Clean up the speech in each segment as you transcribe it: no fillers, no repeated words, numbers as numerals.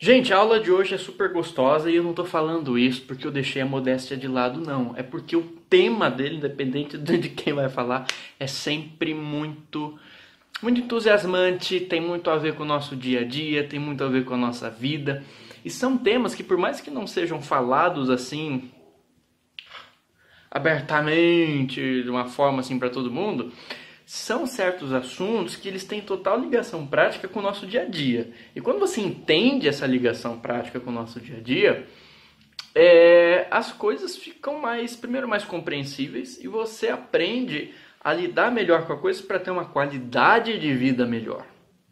Gente, a aula de hoje é super gostosa e eu não tô falando isso porque eu deixei a modéstia de lado, não. É porque o tema dele, independente de quem vai falar, é sempre muito entusiasmante, tem muito a ver com o nosso dia a dia, tem muito a ver com a nossa vida. E são temas que, por mais que não sejam falados assim abertamente, de uma forma assim para todo mundo, são certos assuntos que eles têm total ligação prática com o nosso dia a dia. E quando você entende essa ligação prática com o nosso dia a dia, as coisas ficam primeiro mais compreensíveis e você aprende a lidar melhor com a coisa para ter uma qualidade de vida melhor.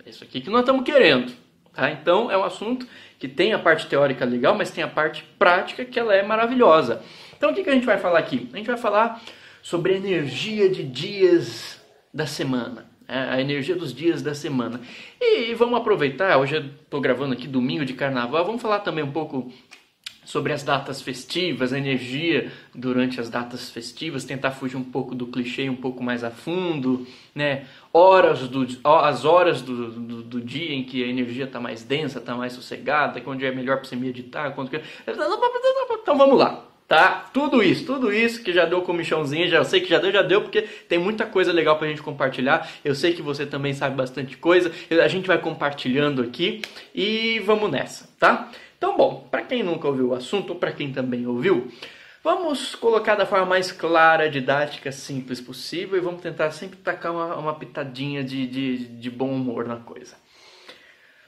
É isso aqui que nós estamos querendo. Tá? Então é um assunto que tem a parte teórica legal, mas tem a parte prática que ela é maravilhosa. Então o que a gente vai falar aqui? A gente vai falar sobre a energia de dias da semana. A energia dos dias da semana. E vamos aproveitar, hoje eu estou gravando aqui domingo de carnaval, vamos falar também um pouco sobre as datas festivas, a energia durante as datas festivas, tentar fugir um pouco do clichê, um pouco mais a fundo, né? As horas do dia em que a energia está mais densa, está mais sossegada, onde é melhor para você meditar. Então vamos lá. Tá? Tudo isso que já deu comichãozinho, já sei que já deu, porque tem muita coisa legal pra gente compartilhar. Eu sei que você também sabe bastante coisa. A gente vai compartilhando aqui e vamos nessa, tá? Então, bom, pra quem nunca ouviu o assunto, ou pra quem também ouviu, vamos colocar da forma mais clara, didática, simples possível e vamos tentar sempre tacar uma pitadinha de bom humor na coisa.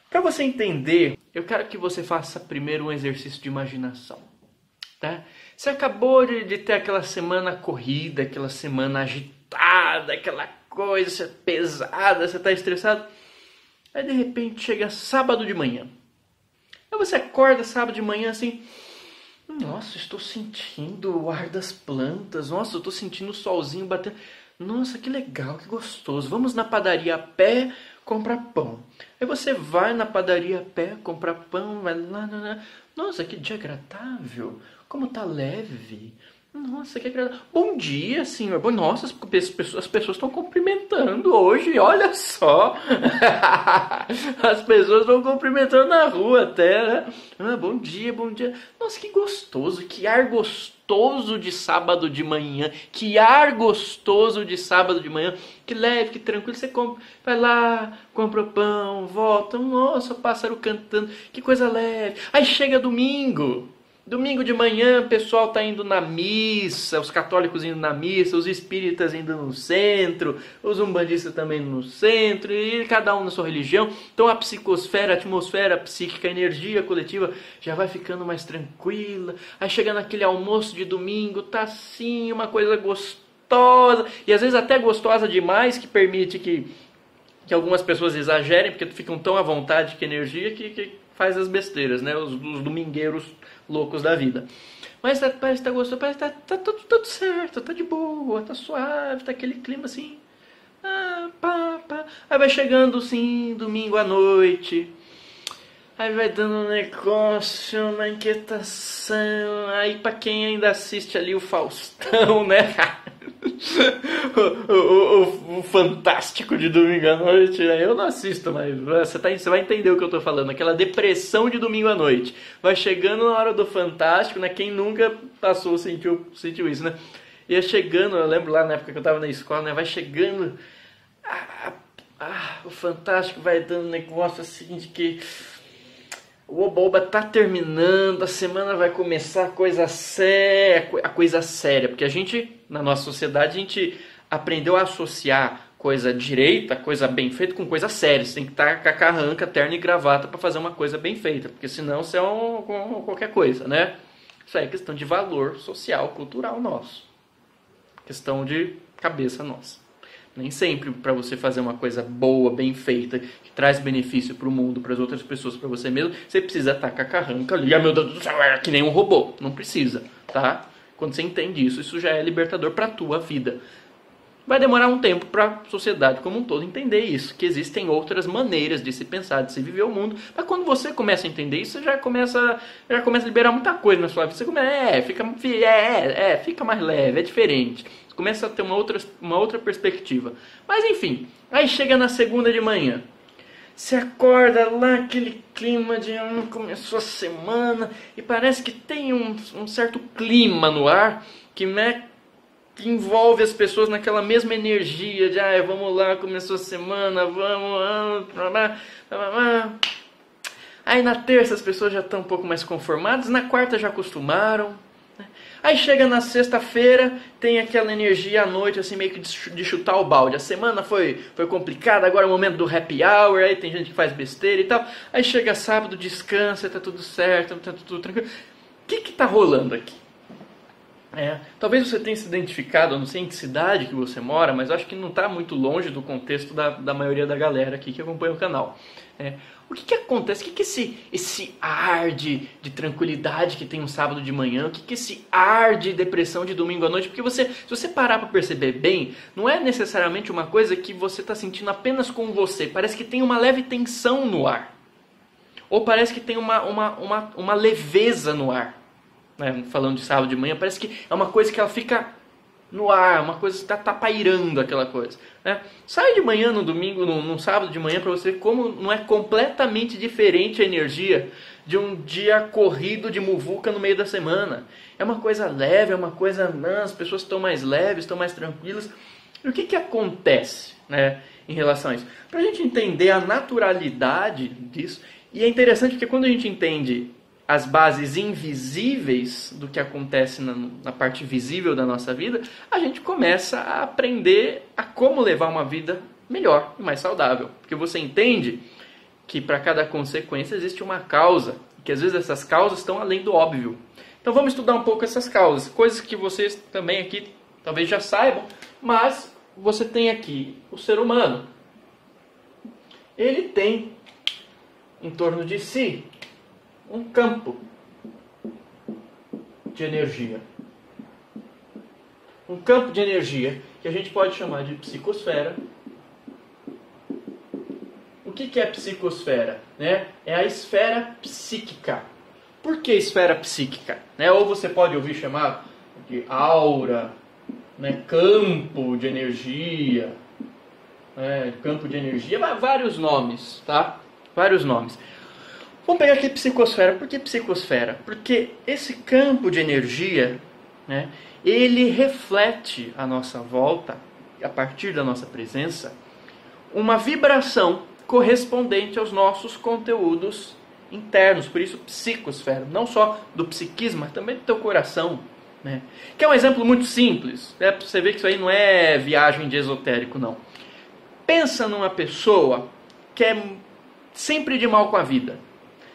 Pra você entender, eu quero que você faça primeiro um exercício de imaginação. Tá? Você acabou de ter aquela semana corrida, aquela semana agitada, aquela coisa pesada, você está estressado. Aí de repente chega sábado de manhã. Aí você acorda sábado de manhã assim, nossa, estou sentindo o ar das plantas, nossa, eu estou sentindo o solzinho batendo. Nossa, que legal, que gostoso. Vamos na padaria a pé comprar pão. Aí você vai na padaria a pé comprar pão, vai lá. Nossa, que dia agradável. Como tá leve. Nossa, que agradável. Bom dia, senhor. Nossa, as pessoas estão cumprimentando hoje. Olha só. As pessoas estão cumprimentando na rua até, né? Bom dia, bom dia. Nossa, que gostoso. Que ar gostoso de sábado de manhã. Que ar gostoso de sábado de manhã. Que leve, que tranquilo. Você vai lá, compra o pão, volta. Nossa, o pássaro cantando. Que coisa leve. Aí chega domingo. Domingo de manhã o pessoal está indo na missa, os católicos indo na missa, os espíritas indo no centro, os umbandistas também no centro, e cada um na sua religião. Então a psicosfera, a atmosfera psíquica, a energia coletiva já vai ficando mais tranquila. Aí chega naquele almoço de domingo, tá assim, uma coisa gostosa, e às vezes até gostosa demais, que permite que algumas pessoas exagerem, porque ficam tão à vontade com energia que faz as besteiras, né? Os domingueiros loucos da vida. Mas parece que tá gostoso, parece que tá tudo certo, tá de boa, tá suave, tá aquele clima assim. Aí vai chegando sim, domingo à noite. Aí vai dando um negócio, uma inquietação. Aí pra quem ainda assiste ali o Faustão, né? o Fantástico de domingo à noite, né? Eu não assisto, mas você vai entender o que eu tô falando. Aquela depressão de domingo à noite. Vai chegando na hora do Fantástico, né? Quem nunca passou, sentiu isso, né? Ia chegando, eu lembro lá na época que eu tava na escola, né? Vai chegando... o Fantástico vai dando um negócio assim de que... O Oba-Oba tá terminando, a semana vai começar a coisa séria, porque a gente, na nossa sociedade, a gente aprendeu a associar coisa direita, coisa bem feita, com coisa séria. Você tem que estar com a carranca, terno e gravata para fazer uma coisa bem feita, porque senão você é qualquer coisa, né? Isso aí é questão de valor social, cultural nosso. Questão de cabeça nossa. Nem sempre para você fazer uma coisa boa, bem feita, que traz benefício para o mundo, para as outras pessoas, para você mesmo, você precisa estar com a carranca ali, meu Deus do céu, é que nem um robô. Não precisa, tá? Quando você entende isso, isso já é libertador para a tua vida. Vai demorar um tempo para a sociedade como um todo entender isso, que existem outras maneiras de se pensar, de se viver o mundo. Mas quando você começa a entender isso, você já começa a liberar muita coisa na sua vida. Você começa, fica mais leve, é diferente. Começa a ter uma outra perspectiva. Mas enfim, aí chega na segunda de manhã. Você acorda lá, aquele clima de começou a semana, e parece que tem um certo clima no ar que, né, que envolve as pessoas naquela mesma energia de vamos lá, começou a semana, vamos. Aí na terça as pessoas já estão um pouco mais conformadas, na quarta já acostumaram. Aí chega na sexta-feira, tem aquela energia à noite, assim, meio que de chutar o balde. A semana foi complicada, agora é o momento do happy hour, aí tem gente que faz besteira e tal. Aí chega sábado, descansa, tá tudo certo, tá tudo tranquilo. O que tá rolando aqui? Talvez você tenha se identificado, eu não sei em que cidade que você mora, mas acho que não está muito longe do contexto da maioria da galera aqui que acompanha o canal. O que acontece? O que esse ar de tranquilidade que tem um sábado de manhã? O que esse ar de depressão de domingo à noite? Porque se você parar para perceber bem, não é necessariamente uma coisa que você está sentindo apenas com você. Parece que tem uma leve tensão no ar. Ou parece que tem uma leveza no ar. Falando de sábado de manhã, parece que é uma coisa que ela fica no ar, uma coisa que está pairando aquela coisa. Sai de manhã no domingo, num sábado de manhã, para você ver como não é completamente diferente a energia de um dia corrido de muvuca no meio da semana. É uma coisa leve, é uma coisa... as pessoas estão mais leves, estão mais tranquilas. E o que acontece, em relação a isso? Para a gente entender a naturalidade disso, e é interessante porque quando a gente entende as bases invisíveis do que acontece na parte visível da nossa vida, a gente começa a aprender a como levar uma vida melhor e mais saudável. Porque você entende que para cada consequência existe uma causa, que às vezes essas causas estão além do óbvio. Então vamos estudar um pouco essas causas, coisas que vocês também aqui talvez já saibam, mas você tem aqui o ser humano. Ele tem em torno de si um campo de energia. Um campo de energia que a gente pode chamar de psicosfera. O que é psicosfera? É a esfera psíquica. Por que esfera psíquica? Ou você pode ouvir chamar de aura, campo de energia, campo de energia, vários nomes, tá? Vários nomes. Vamos pegar aqui psicosfera. Por que psicosfera? Porque esse campo de energia, ele reflete à nossa volta, a partir da nossa presença, uma vibração correspondente aos nossos conteúdos internos. Por isso psicosfera. Não só do psiquismo, mas também do teu coração. Que é um exemplo muito simples. Para você ver que isso aí não é viagem de esotérico, não. Pensa numa pessoa que é sempre de mal com a vida.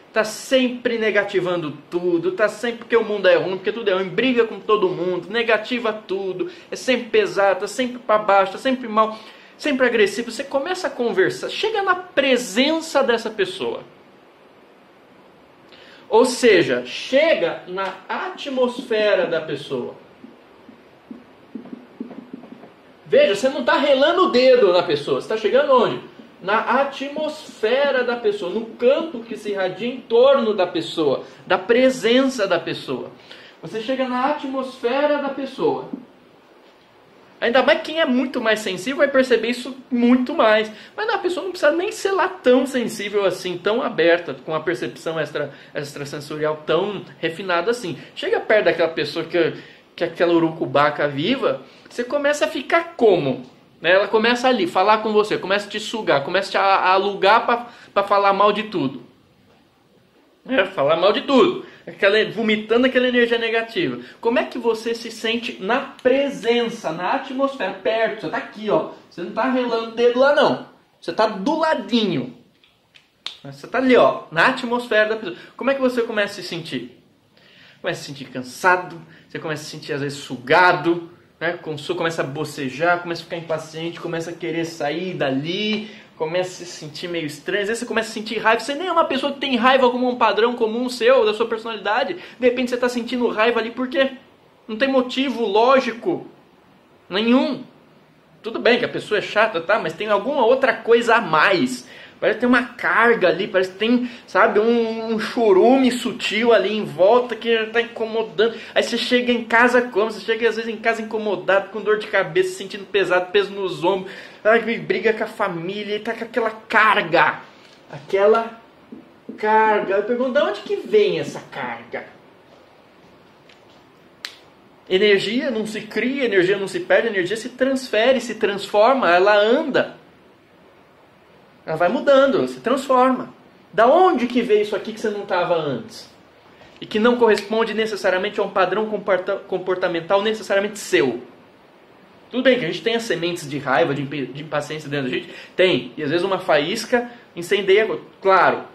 Está sempre negativando tudo, está sempre porque o mundo é ruim, porque tudo é ruim, briga com todo mundo, negativa tudo, é sempre pesado, está sempre para baixo, está sempre mal, sempre agressivo. Você começa a conversar, chega na presença dessa pessoa. Ou seja, chega na atmosfera da pessoa. Veja, você não está relando o dedo na pessoa, você está chegando onde? Na atmosfera da pessoa, no campo que se irradia em torno da pessoa, da presença da pessoa. Você chega na atmosfera da pessoa. Ainda mais quem é muito mais sensível vai perceber isso muito mais. Mas a pessoa não precisa nem ser lá tão sensível assim, tão aberta, com a percepção extrasensorial tão refinada assim. Chega perto daquela pessoa que é aquela urucubaca viva, você começa a ficar como? Ela começa ali, falar com você, começa a te sugar, começa a te alugar para falar mal de tudo. Falar mal de tudo. Vomitando aquela energia negativa. Como é que você se sente na presença, na atmosfera, perto? Você está aqui, ó. Você não está relando o dedo lá, não. Você está do ladinho. Você está ali, ó, na atmosfera da pessoa. Como é que você começa a se sentir? Começa a se sentir cansado, você começa a se sentir, às vezes, sugado. Começa a bocejar, começa a ficar impaciente, começa a querer sair dali, começa a se sentir meio estranho, às vezes você começa a sentir raiva. Você nem é uma pessoa que tem raiva como um padrão comum seu, da sua personalidade. De repente você está sentindo raiva ali, por quê? Não tem motivo lógico nenhum. Tudo bem que a pessoa é chata, tá? Mas tem alguma outra coisa a mais. Parece que tem uma carga ali, parece que tem, sabe, um chorume sutil ali em volta que está incomodando. Aí você chega em casa como? Você chega às vezes em casa incomodado, com dor de cabeça, se sentindo pesado, peso nos ombros, briga com a família e tá com aquela carga. aquela carga. Eu pergunto, de onde que vem essa carga? Energia não se cria, energia não se perde, energia se transfere, se transforma, ela anda. Ela vai mudando, se transforma. Da onde que veio isso aqui que você não estava antes? E que não corresponde necessariamente a um padrão comportamental necessariamente seu. Tudo bem que a gente tem as sementes de raiva, de impaciência dentro da gente. Tem. E às vezes uma faísca incendeia. Claro.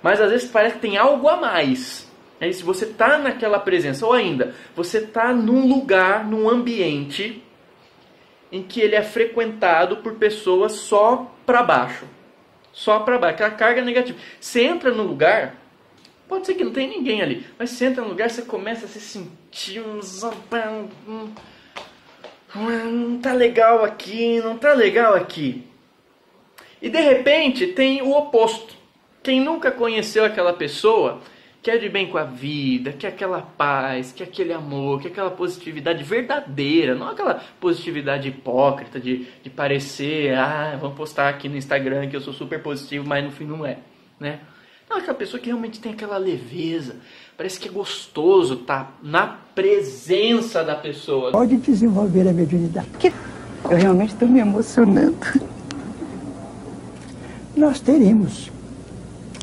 Mas às vezes parece que tem algo a mais. Aí se você está naquela presença, ou ainda, você está num lugar, num ambiente em que ele é frequentado por pessoas só para baixo. Só para baixo, aquela carga negativa. Você entra no lugar, pode ser que não tenha ninguém ali, mas você entra no lugar, você começa a se sentir não tá legal aqui, não tá legal aqui. E de repente tem o oposto. Quem nunca conheceu aquela pessoa, quer de bem com a vida, quer aquela paz, quer aquele amor, quer aquela positividade verdadeira, não aquela positividade hipócrita de parecer, vamos postar aqui no Instagram que eu sou super positivo, mas no fim não é, né? Não, aquela pessoa que realmente tem aquela leveza, parece que é gostoso estar na presença da pessoa. Pode desenvolver a mediunidade. Eu realmente estou me emocionando. Nós teremos,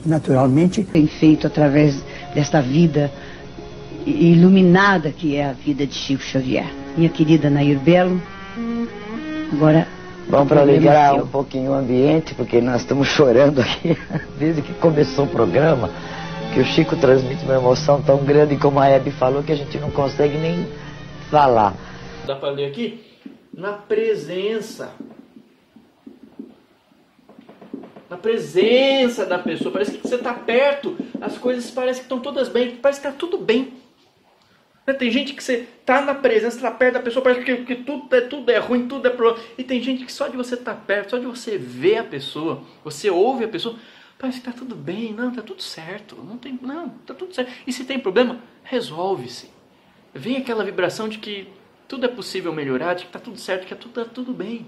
naturalmente, feito através desta vida iluminada que é a vida de Chico Xavier. Minha querida Nair Belo, agora... Bom, para alegrar um pouquinho o ambiente, porque nós estamos chorando aqui desde que começou o programa, que o Chico transmite uma emoção tão grande, como a Hebe falou, que a gente não consegue nem falar. Dá para ler aqui? Na presença. Na presença da pessoa. Parece que você está perto, as coisas parecem que estão todas bem, parece que está tudo bem. Tem gente que você está na presença, está perto da pessoa, parece que tudo é ruim, tudo é problema. E tem gente que só de você estar perto, só de você ver a pessoa, você ouve a pessoa, parece que está tudo bem, não, está tudo certo, está tudo certo. E se tem problema, resolve-se. Vem aquela vibração de que tudo é possível melhorar, de que está tudo certo, que está tudo bem.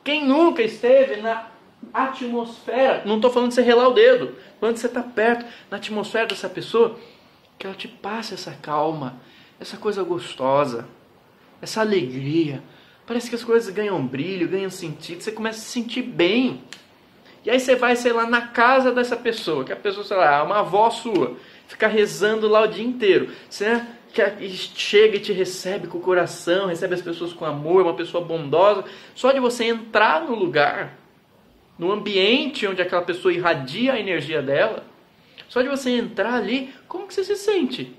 Quem nunca esteve na atmosfera, não estou falando de você relar o dedo, estou falando de você estar perto, na atmosfera dessa pessoa, que ela te passe essa calma, essa coisa gostosa, essa alegria. Parece que as coisas ganham brilho, ganham sentido, você começa a se sentir bem. E aí você vai, sei lá, na casa dessa pessoa, que a pessoa, sei lá, é uma avó sua, fica rezando lá o dia inteiro. Você chega e te recebe com o coração, recebe as pessoas com amor, uma pessoa bondosa. Só de você entrar no lugar, no ambiente onde aquela pessoa irradia a energia dela, só de você entrar ali, como que você se sente?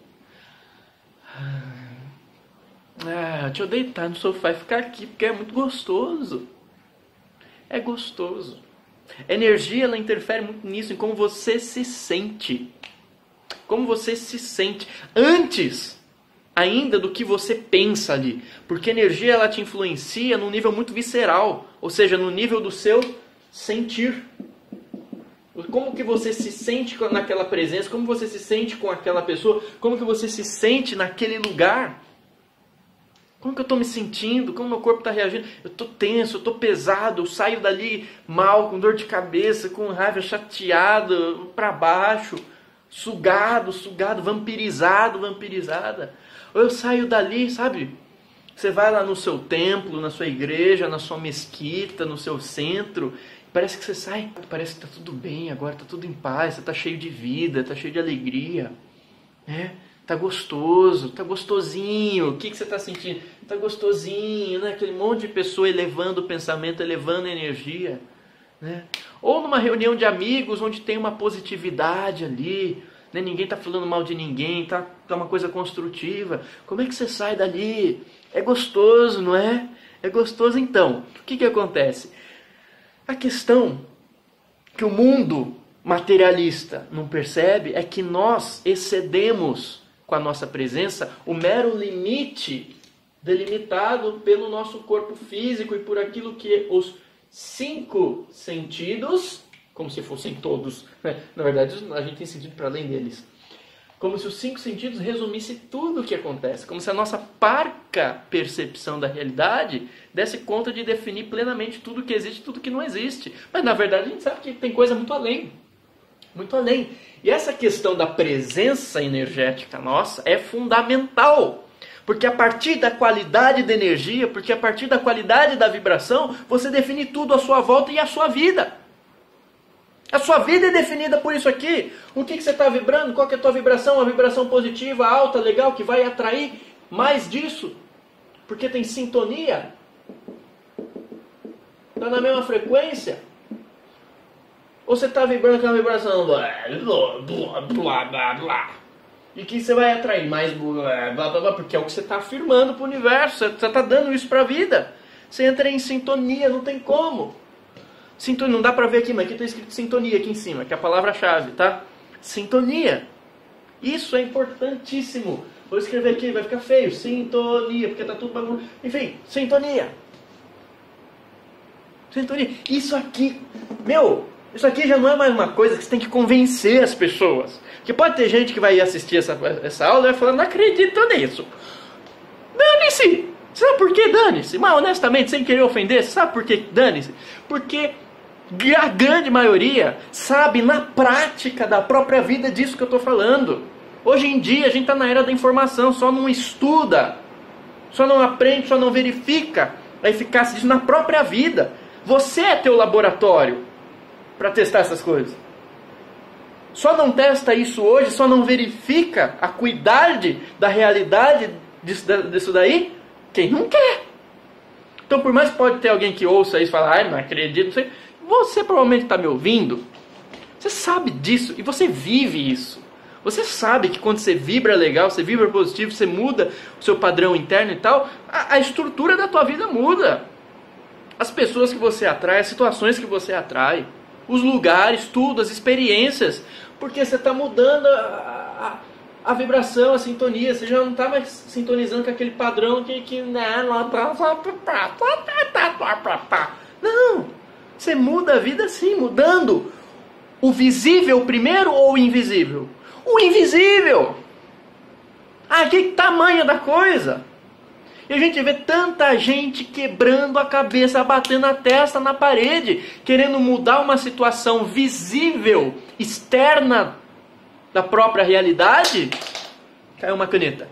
Deixa eu deitar no sofá e ficar aqui, porque é muito gostoso. É gostoso. A energia, ela interfere muito nisso, em como você se sente. Como você se sente. Antes ainda do que você pensa ali. Porque a energia, ela te influencia num nível muito visceral. Ou seja, no nível do seu sentir. Como que você se sente naquela presença, como você se sente com aquela pessoa, como que você se sente naquele lugar. Como que eu estou me sentindo, como meu corpo está reagindo. Eu estou tenso, eu estou pesado, eu saio dali mal, com dor de cabeça, com raiva, chateado, para baixo, sugado, vampirizada. Ou eu saio dali, sabe? Você vai lá no seu templo, na sua igreja, na sua mesquita, no seu centro. Parece que você sai, parece que está tudo bem agora, está tudo em paz, você está cheio de vida, está cheio de alegria, né? Está gostoso, está gostosinho. O que você está sentindo? Está gostosinho, né? Aquele monte de pessoa elevando o pensamento, elevando a energia, né? Ou numa reunião de amigos onde tem uma positividade ali, né? Ninguém está falando mal de ninguém, tá uma coisa construtiva. Como é que você sai dali? É gostoso, não é? É gostoso então. O que acontece? A questão que o mundo materialista não percebe é que nós excedemos com a nossa presença o mero limite delimitado pelo nosso corpo físico e por aquilo que os 5 sentidos, como se fossem todos, né? Na verdade a gente tem sentido para além deles, como se os 5 sentidos resumissem tudo o que acontece, como se a nossa parca percepção da realidade desse conta de definir plenamente tudo que existe e tudo que não existe. Mas na verdade a gente sabe que tem coisa muito além. muito além. E essa questão da presença energética nossa é fundamental. Porque a partir da qualidade da energia, porque a partir da qualidade da vibração, você define tudo à sua volta e a sua vida. A sua vida é definida por isso aqui. O que você está vibrando? Qual que é a tua vibração? Uma vibração positiva, alta, legal, que vai atrair mais disso. Porque tem sintonia. Está na mesma frequência. Ou você está vibrando aquela vibração blá, blá, blá, blá, blá. E que você vai atrair mais blá, blá, blá, blá, porque é o que você está afirmando para o universo. Você está dando isso para a vida. Você entra em sintonia, não tem como. Sintonia, não dá para ver aqui, mas aqui está escrito sintonia aqui em cima, que é a palavra-chave, tá? Sintonia. Isso é importantíssimo. Vou escrever aqui, vai ficar feio. Sintonia, porque está tudo bagunçado. Enfim, sintonia. Sintonia. Isso aqui, isso aqui já não é mais uma coisa que você tem que convencer as pessoas. Porque pode ter gente que vai assistir essa aula e vai falar, não acredito nisso. Dane-se! Sabe por que dane-se? Mas honestamente, sem querer ofender, sabe por que dane-se? Porque a grande maioria sabe na prática da própria vida disso que eu estou falando. Hoje em dia a gente está na era da informação, só não estuda, só não aprende, só não verifica a eficácia disso na própria vida. Você é teu laboratório para testar essas coisas. Só não testa isso hoje, só não verifica a acuidade da realidade disso daí, quem não quer. Então, por mais que pode ter alguém que ouça isso e fala, ai, não acredito, não sei. Você provavelmente está me ouvindo, você sabe disso e você vive isso. Você sabe que quando você vibra legal, você vibra positivo, você muda o seu padrão interno e tal, a estrutura da tua vida muda. As pessoas que você atrai, as situações que você atrai, os lugares, tudo, as experiências, porque você está mudando a vibração, a sintonia, você já não está mais sintonizando com aquele padrão que não, você muda a vida assim, mudando o visível primeiro ou o invisível? O invisível! Ah, que tamanho da coisa! E a gente vê tanta gente quebrando a cabeça, batendo a testa na parede, querendo mudar uma situação visível, externa da própria realidade. Caiu uma caneta.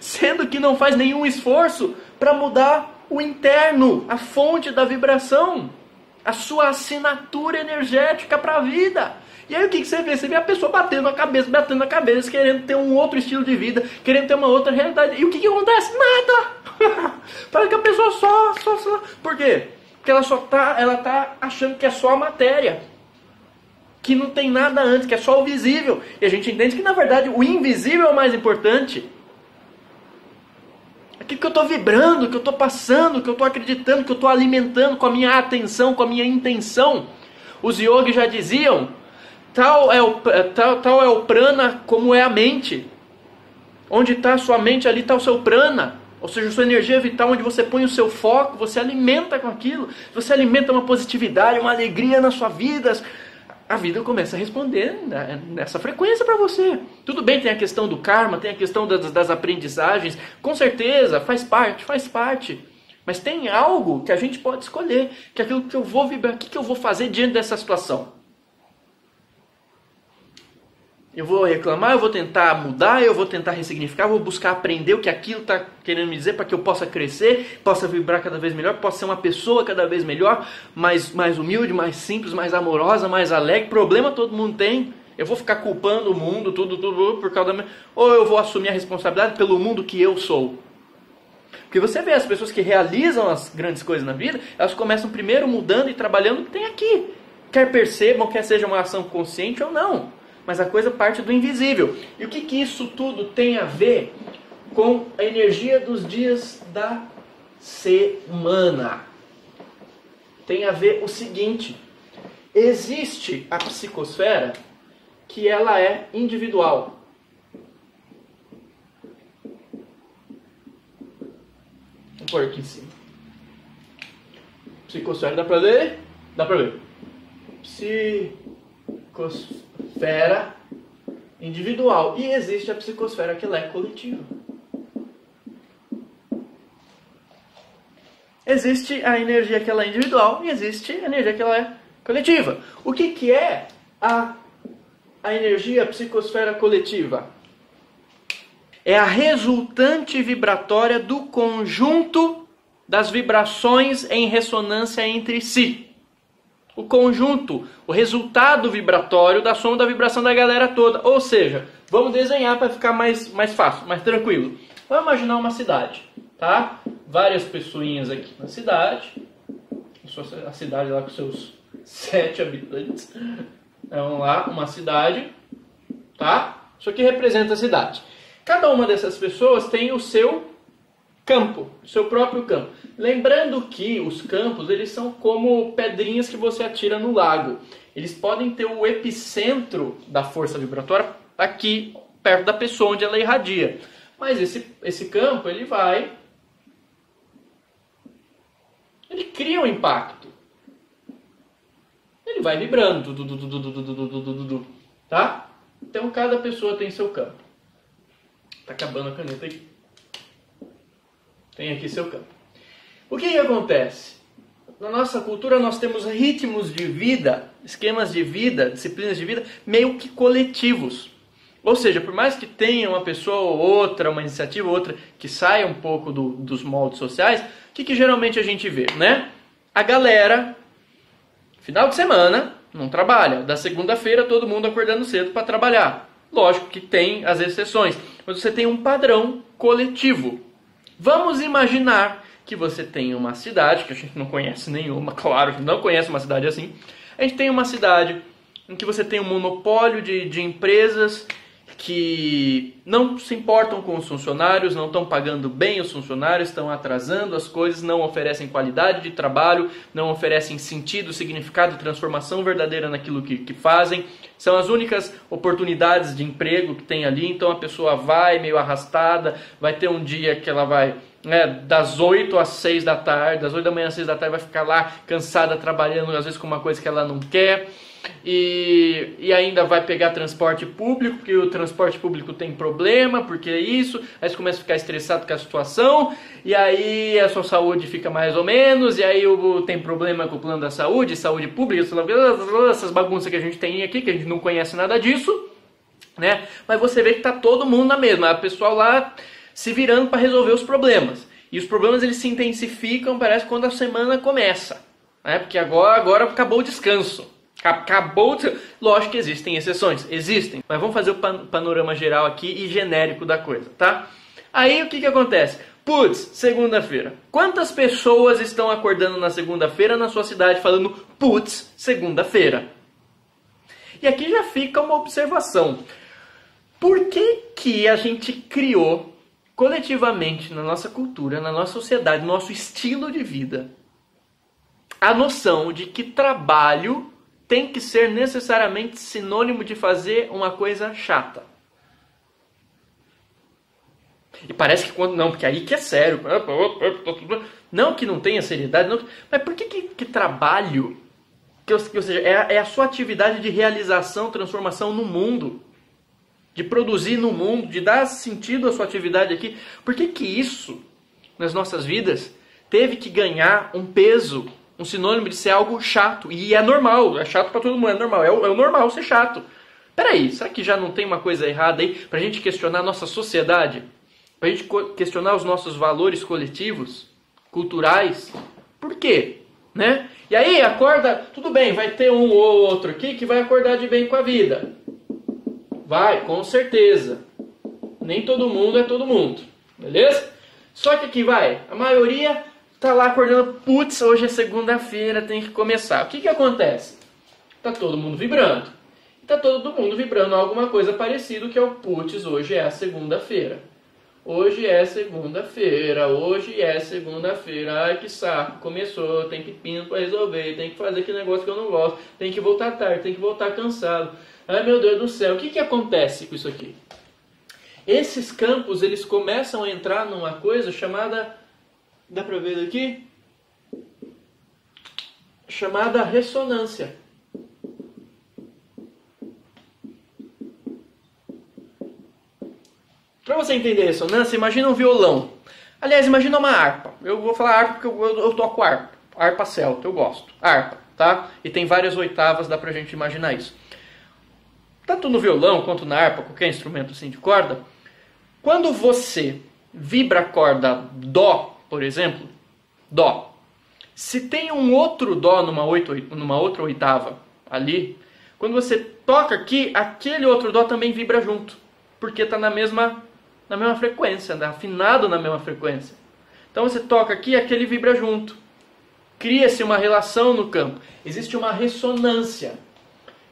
Sendo que não faz nenhum esforço para mudar o interno, a fonte da vibração, a sua assinatura energética para a vida. E aí o que você vê? Você vê a pessoa batendo a cabeça, querendo ter um outro estilo de vida, querendo ter uma outra realidade. E o que acontece? Nada! Parece que a pessoa só... Por quê? Porque ela tá achando que é só a matéria. Que não tem nada antes, que é só o visível. E a gente entende que na verdade o invisível é o mais importante. Aquilo que eu estou vibrando, que eu estou passando, que eu estou acreditando, que eu estou alimentando com a minha atenção, com a minha intenção. Os yogis já diziam, tal é o prana como é a mente. Onde está a sua mente, ali está o seu prana. Ou seja, a sua energia vital, onde você põe o seu foco, você alimenta com aquilo. Você alimenta uma positividade, uma alegria na sua vida. A vida começa a responder nessa frequência para você. Tudo bem, tem a questão do karma, tem a questão das aprendizagens. Com certeza, faz parte. Mas tem algo que a gente pode escolher. Que é aquilo que eu vou vibrar, o que eu vou fazer diante dessa situação. Eu vou reclamar, eu vou tentar mudar, eu vou tentar ressignificar, eu vou buscar aprender o que aquilo está querendo me dizer para que eu possa crescer, possa vibrar cada vez melhor, possa ser uma pessoa cada vez melhor, mais humilde, mais simples, mais amorosa, mais alegre. Problema todo mundo tem. Eu vou ficar culpando o mundo, tudo por causa da minha... Ou eu vou assumir a responsabilidade pelo mundo que eu sou. Porque você vê as pessoas que realizam as grandes coisas na vida, elas começam primeiro mudando e trabalhando o que tem aqui. Quer percebam, quer seja uma ação consciente ou não. Mas a coisa parte do invisível. E o que isso tudo tem a ver com a energia dos dias da semana? Tem a ver o seguinte. Existe a psicosfera que ela é individual. Vou pôr aqui em cima. Psicosfera, dá pra ler? Dá pra ler. Psicosfera individual. E existe a psicosfera que ela é coletiva. Existe a energia que ela é individual e existe a energia que ela é coletiva. O que é a a energia psicosfera coletiva? É a resultante vibratória do conjunto das vibrações em ressonância entre si. O conjunto, o resultado vibratório da soma da vibração da galera toda. Ou seja, vamos desenhar para ficar mais fácil, mais tranquilo. Vamos imaginar uma cidade, tá? Várias pessoinhas aqui na cidade. A cidade lá com seus 7 habitantes. Vamos lá, uma cidade, tá? Isso aqui representa a cidade. Cada uma dessas pessoas tem o seu campo, o seu próprio campo. Lembrando que os campos, eles são como pedrinhas que você atira no lago. Eles podem ter o epicentro da força vibratória aqui, perto da pessoa onde ela irradia. Mas esse campo, ele cria um impacto. Ele vai vibrando, tá? Então cada pessoa tem seu campo. Tá acabando a caneta aqui. Tem aqui seu campo. O que acontece? Na nossa cultura nós temos ritmos de vida, esquemas de vida, disciplinas de vida meio que coletivos. Ou seja, por mais que tenha uma pessoa ou outra, uma iniciativa ou outra que saia um pouco dos moldes sociais, o que geralmente a gente vê, né? A galera, final de semana, não trabalha. Da segunda-feira todo mundo acordando cedo para trabalhar. Lógico que tem as exceções, mas você tem um padrão coletivo. Vamos imaginar que você tem uma cidade, que a gente não conhece nenhuma, claro, a gente não conhece uma cidade assim. A gente tem uma cidade em que você tem um monopólio de empresas que não se importam com os funcionários, não estão pagando bem os funcionários, estão atrasando as coisas, não oferecem qualidade de trabalho, não oferecem sentido, significado, transformação verdadeira naquilo que fazem. São as únicas oportunidades de emprego que tem ali, então a pessoa vai meio arrastada, vai ter um dia que ela vai, das 8 às 6 da tarde, das 8 da manhã às 6 da tarde vai ficar lá cansada trabalhando, às vezes com uma coisa que ela não quer. E ainda vai pegar transporte público, porque o transporte público tem problema, porque é isso, aí você começa a ficar estressado com a situação, e aí a sua saúde fica mais ou menos, e aí tem problema com o plano da saúde pública, essas bagunças que a gente tem aqui, que a gente não conhece nada disso, né? Mas você vê que tá todo mundo na mesma, o pessoal lá se virando para resolver os problemas, e os problemas eles se intensificam, parece, quando a semana começa, né? Porque agora acabou o descanso. Lógico que existem exceções, existem, mas vamos fazer o panorama geral aqui e genérico da coisa, tá? Aí o que acontece? Putz, segunda-feira. Quantas pessoas estão acordando na segunda-feira na sua cidade falando putz, segunda-feira? E aqui já fica uma observação. Por que a gente criou coletivamente na nossa cultura, na nossa sociedade, no nosso estilo de vida, a noção de que trabalho tem que ser necessariamente sinônimo de fazer uma coisa chata? E parece que quando... Não, porque aí que é sério. Não que não tenha seriedade, não, mas por que trabalho, ou seja, é a sua atividade de realização, transformação no mundo, de produzir no mundo, de dar sentido à sua atividade aqui, por que isso, nas nossas vidas, teve que ganhar um peso, um sinônimo de ser algo chato? E é normal, é chato pra todo mundo, é normal, é o normal ser chato. Peraí, será que já não tem uma coisa errada aí pra gente questionar a nossa sociedade? Pra gente questionar os nossos valores coletivos, culturais? Por quê? Né? E aí, acorda, tudo bem, vai ter um ou outro aqui que vai acordar de bem com a vida. Vai, com certeza. Nem todo mundo é todo mundo, beleza? Só que aqui vai, a maioria tá lá acordando, putz, hoje é segunda-feira, tem que começar. O que acontece? Tá todo mundo vibrando. Tá todo mundo vibrando alguma coisa parecida, que é o putz, hoje é a segunda-feira. Hoje é segunda-feira, hoje é segunda-feira, ai que saco, começou, tem pepino pra resolver, tem que fazer aquele negócio que eu não gosto, tem que voltar tarde, tem que voltar cansado. Ai meu Deus do céu, o que acontece com isso aqui? Esses campos, eles começam a entrar numa coisa chamada, dá pra ver aqui? Chamada ressonância. Para você entender ressonância, imagina um violão. Aliás, imagina uma harpa. Eu vou falar harpa porque eu toco harpa. Harpa celta, eu gosto. Harpa, tá? E tem várias oitavas, dá pra gente imaginar isso. tanto no violão quanto na harpa, qualquer instrumento assim de corda, quando você vibra a corda Dó, por exemplo, Dó, se tem um outro Dó numa outra oitava ali, quando você toca aqui, aquele outro Dó também vibra junto, porque está na mesma frequência, né? Afinado na mesma frequência. Então você toca aqui, aquele vibra junto. Cria-se uma relação no campo. Existe uma ressonância.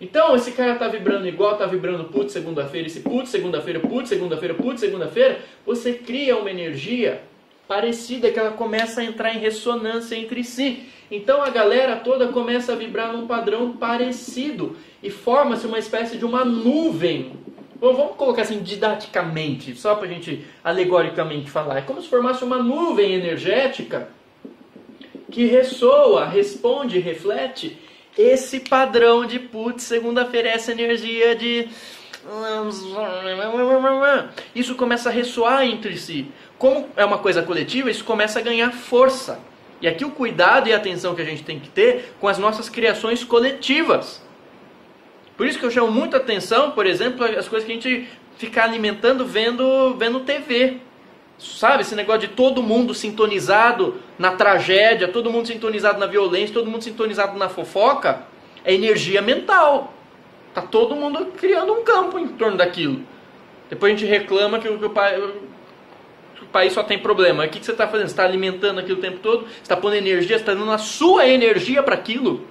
Então esse cara está vibrando igual, está vibrando putz segunda-feira, esse putz segunda-feira, putz segunda-feira, putz segunda-feira. Você cria uma energia parecida que ela começa a entrar em ressonância entre si. Então a galera toda começa a vibrar num padrão parecido e forma-se uma espécie de uma nuvem. Bom, vamos colocar assim didaticamente, só para a gente alegoricamente falar. É como se formasse uma nuvem energética que ressoa, responde, reflete esse padrão de putz, segunda-feira, essa energia de... Isso começa a ressoar entre si. Como é uma coisa coletiva, isso começa a ganhar força. E aqui o cuidado e a atenção que a gente tem que ter com as nossas criações coletivas. Por isso que eu chamo muita atenção, por exemplo, as coisas que a gente fica alimentando vendo TV. Sabe, esse negócio de todo mundo sintonizado na tragédia, todo mundo sintonizado na violência, todo mundo sintonizado na fofoca, é energia mental. Tá todo mundo criando um campo em torno daquilo. Depois a gente reclama que o país só tem problema. O que você está fazendo? Você está alimentando aquilo o tempo todo? Você está pondo energia, você está dando a sua energia para aquilo?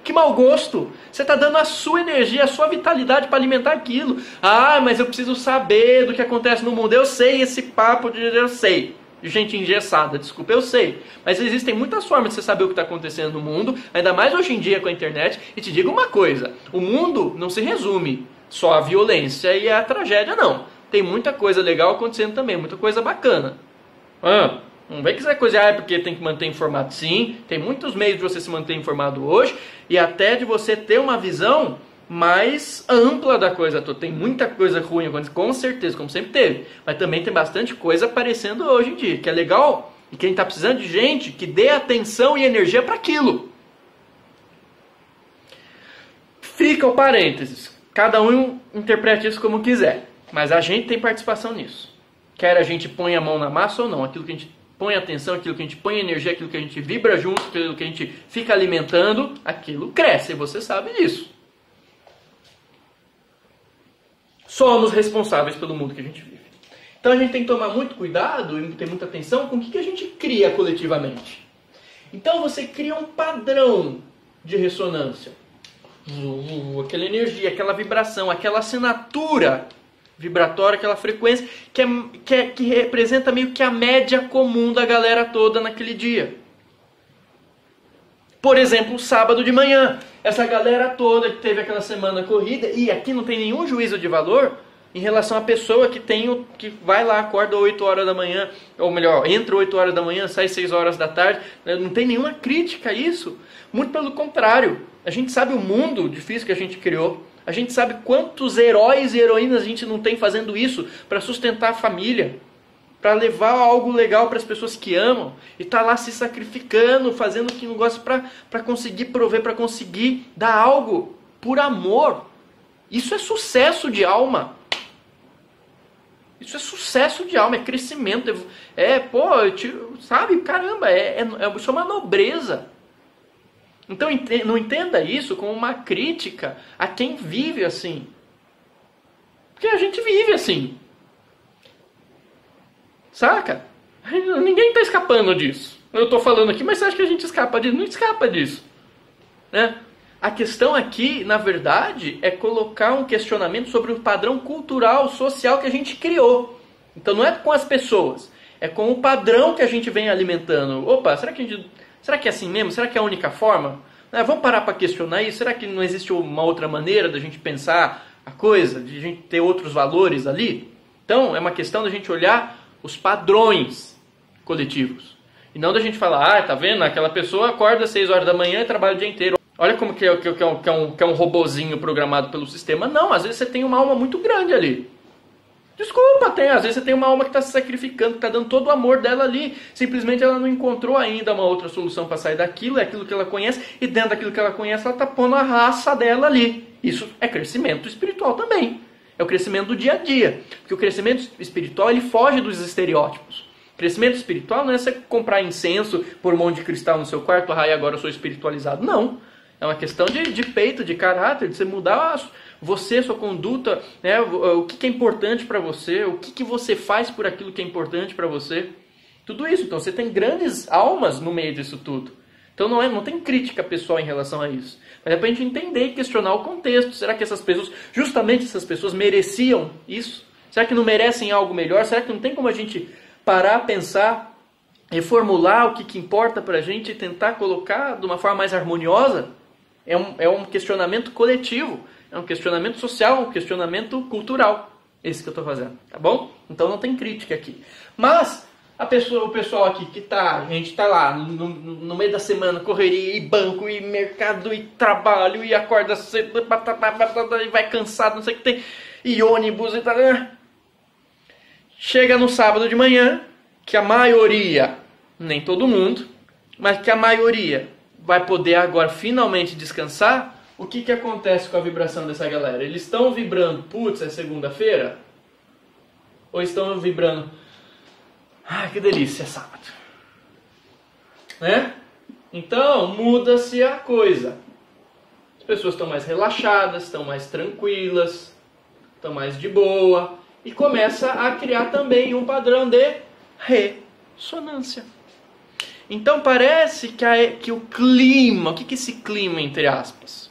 Que mau gosto! Você está dando a sua energia, a sua vitalidade para alimentar aquilo. Ah, mas eu preciso saber do que acontece no mundo. Eu sei esse papo eu sei. De gente engessada, desculpa, eu sei. Mas existem muitas formas de você saber o que está acontecendo no mundo, ainda mais hoje em dia com a internet. E te digo uma coisa, o mundo não se resume só à violência e à tragédia, não. Tem muita coisa legal acontecendo também, muita coisa bacana. Não vem que essa coisa é porque tem que manter informado. Sim, tem muitos meios de você se manter informado hoje e até de você ter uma visão mais ampla da coisa toda. Tem muita coisa ruim, com certeza, como sempre teve. Mas também tem bastante coisa aparecendo hoje em dia, que é legal. E quem está precisando de gente que dê atenção e energia para aquilo. Fica o parênteses. Cada um interprete isso como quiser. Mas a gente tem participação nisso. Quer a gente põe a mão na massa ou não. Aquilo que a gente põe atenção, aquilo que a gente põe energia, aquilo que a gente vibra junto, aquilo que a gente fica alimentando, aquilo cresce. E você sabe disso. Somos responsáveis pelo mundo que a gente vive. Então a gente tem que tomar muito cuidado e ter muita atenção com o que a gente cria coletivamente. Então você cria um padrão de ressonância. Aquela energia, aquela vibração, aquela assinatura vibratória, aquela frequência que representa meio que a média comum da galera toda naquele dia. Por exemplo, sábado de manhã, essa galera toda que teve aquela semana corrida, e aqui não tem nenhum juízo de valor em relação à pessoa que vai lá, acorda 8 horas da manhã, ou melhor, entra 8 horas da manhã, sai 6 horas da tarde, não tem nenhuma crítica a isso, muito pelo contrário, a gente sabe o mundo difícil que a gente criou, a gente sabe quantos heróis e heroínas a gente não tem fazendo isso para sustentar a família, para levar algo legal para as pessoas que amam, e tá lá se sacrificando, fazendo o que não gosta para conseguir prover, para conseguir dar algo por amor. Isso é sucesso de alma. Isso é sucesso de alma, é crescimento, sabe, caramba, isso é uma nobreza. Então não entenda isso como uma crítica a quem vive assim. Porque a gente vive assim. Saca? Ninguém está escapando disso. Eu estou falando aqui, mas você acha que a gente escapa disso? Não escapa disso. Né? A questão aqui, na verdade, é colocar um questionamento sobre o padrão cultural, social que a gente criou. Então não é com as pessoas, é com o padrão que a gente vem alimentando. Opa, será que é assim mesmo? Será que é a única forma? Vamos parar para questionar isso? Será que não existe uma outra maneira da gente pensar a coisa? De a gente ter outros valores ali? Então é uma questão da gente olhar os padrões coletivos. E não da gente falar, tá vendo? Aquela pessoa acorda às 6 horas da manhã e trabalha o dia inteiro. Olha como que é um robozinho programado pelo sistema. Não, às vezes você tem uma alma muito grande ali. Desculpa, às vezes você tem uma alma que está se sacrificando, que está dando todo o amor dela ali. Simplesmente ela não encontrou ainda uma outra solução para sair daquilo, é aquilo que ela conhece, e dentro daquilo que ela conhece, ela está pondo a raça dela ali. Isso é crescimento espiritual também. É o crescimento do dia a dia. Porque o crescimento espiritual, ele foge dos estereótipos. Crescimento espiritual não é você comprar incenso, pôr um monte de cristal no seu quarto, e agora eu sou espiritualizado. Não. É uma questão de peito, de caráter, de você mudar você, sua conduta, né? O que é importante para você, o que você faz por aquilo que é importante para você. Tudo isso. Então você tem grandes almas no meio disso tudo. Então não tem crítica pessoal em relação a isso. Mas é para a gente entender e questionar o contexto. Será que justamente essas pessoas mereciam isso? Será que não merecem algo melhor? Será que não tem como a gente parar, pensar, reformular o que importa para a gente e tentar colocar de uma forma mais harmoniosa? É um questionamento coletivo, é um questionamento social, um questionamento cultural. Esse que eu estou fazendo, tá bom? Então não tem crítica aqui. Mas o pessoal aqui a gente está lá no meio da semana, correria, e banco, e mercado, e trabalho, e acorda cedo, e vai cansado, não sei o que tem, e ônibus, e tal. Chega no sábado de manhã, que a maioria, nem todo mundo, mas que a maioria vai poder agora finalmente descansar. O que acontece com a vibração dessa galera? Eles estão vibrando, putz, é segunda-feira? Ou estão vibrando, que delícia, é sábado? Né? Então, muda-se a coisa. As pessoas estão mais relaxadas, estão mais tranquilas, estão mais de boa. E começa a criar também um padrão de ressonância. Então parece que o clima, o que é esse clima, entre aspas?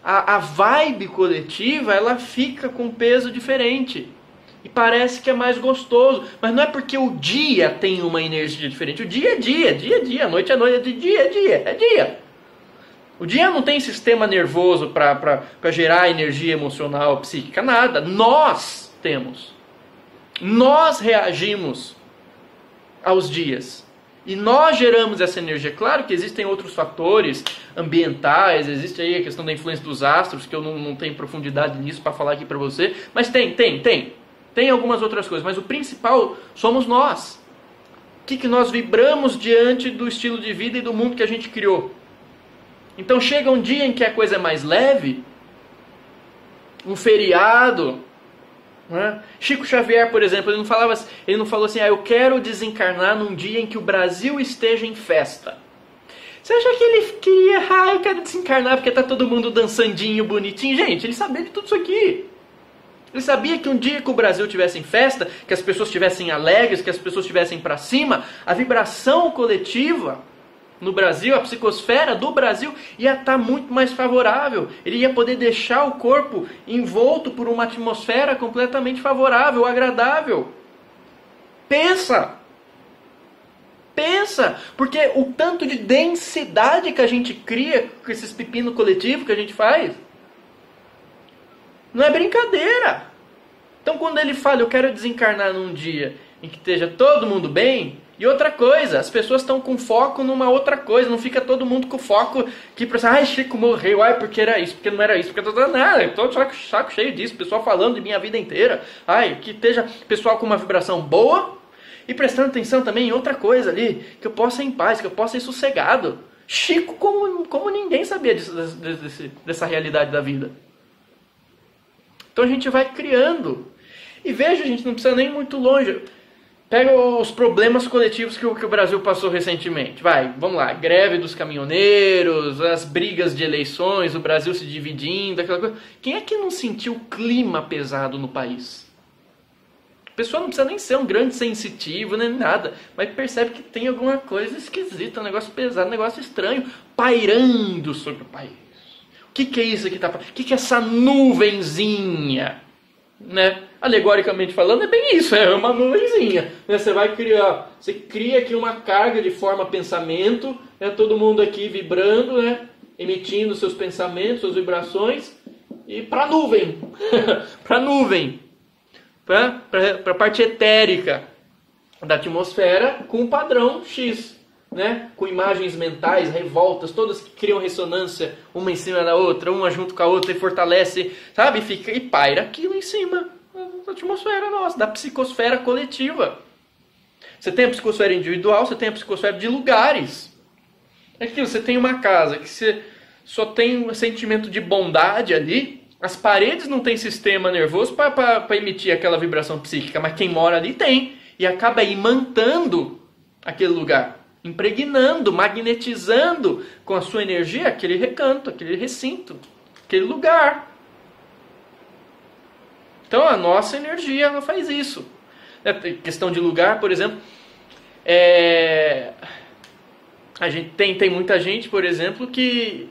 A vibe coletiva, ela fica com peso diferente. E parece que é mais gostoso. Mas não é porque o dia tem uma energia diferente. O dia é dia, a noite é noite, é dia. O dia não tem sistema nervoso para gerar energia emocional, psíquica, nada. Nós temos. Nós reagimos aos dias. E nós geramos essa energia. Claro que existem outros fatores ambientais, existe aí a questão da influência dos astros, que eu não tenho profundidade nisso para falar aqui para você. Mas tem. Tem algumas outras coisas, mas o principal somos nós. O que nós vibramos diante do estilo de vida e do mundo que a gente criou. Então chega um dia em que a coisa é mais leve, um feriado, né? Chico Xavier, por exemplo, ele não falou assim, eu quero desencarnar num dia em que o Brasil esteja em festa. Você acha que ele queria, eu quero desencarnar porque está todo mundo dançandinho, bonitinho? Gente, ele sabia de tudo isso aqui. Ele sabia que um dia que o Brasil estivesse em festa, que as pessoas estivessem alegres, que as pessoas estivessem para cima, a vibração coletiva no Brasil, a psicosfera do Brasil ia estar muito mais favorável. Ele ia poder deixar o corpo envolto por uma atmosfera completamente favorável, agradável. Pensa, porque o tanto de densidade que a gente cria com esses pepinos coletivos que a gente faz, não é brincadeira. Então quando ele fala, eu quero desencarnar num dia em que esteja todo mundo bem. E outra coisa, as pessoas estão com foco numa outra coisa, não fica todo mundo com foco que pensa, Chico morreu, porque era isso, porque não era isso, porque nada, eu estou de saco cheio disso, pessoal falando de minha vida inteira, que esteja pessoal com uma vibração boa e prestando atenção também em outra coisa ali, que eu possa ir em paz, que eu possa ir sossegado. Chico, como ninguém sabia dessa realidade da vida. Então a gente vai criando. E veja, a gente não precisa nem ir muito longe. Pega os problemas coletivos que o Brasil passou recentemente. Vamos lá. Greve dos caminhoneiros, as brigas de eleições, o Brasil se dividindo, aquela coisa. Quem é que não sentiu o clima pesado no país? A pessoa não precisa nem ser um grande sensitivo, nem nada, mas percebe que tem alguma coisa esquisita, um negócio pesado, um negócio estranho, pairando sobre o país. O que é isso que tá... O que é essa nuvenzinha? Né? Alegoricamente falando, é bem isso, é uma nuvenzinha. Né? Você cria aqui uma carga de forma pensamento, né? Todo mundo aqui vibrando, né? Emitindo seus pensamentos, suas vibrações, e para a nuvem, para a parte etérica da atmosfera com um padrão X. né? Com imagens mentais, revoltas, todas que criam ressonância, uma em cima da outra, uma junto com a outra e fortalece, sabe? E paira aquilo em cima da atmosfera nossa, da psicosfera coletiva. Você tem a psicosfera individual, você tem a psicosfera de lugares. É aquilo, você tem uma casa que você só tem um sentimento de bondade ali, as paredes não têm sistema nervoso para emitir aquela vibração psíquica, mas quem mora ali tem, e acaba imantando aquele lugar, impregnando, magnetizando com a sua energia aquele recanto, aquele recinto, aquele lugar. Então a nossa energia ela faz isso. Questão de lugar, por exemplo, a gente tem muita gente, por exemplo, que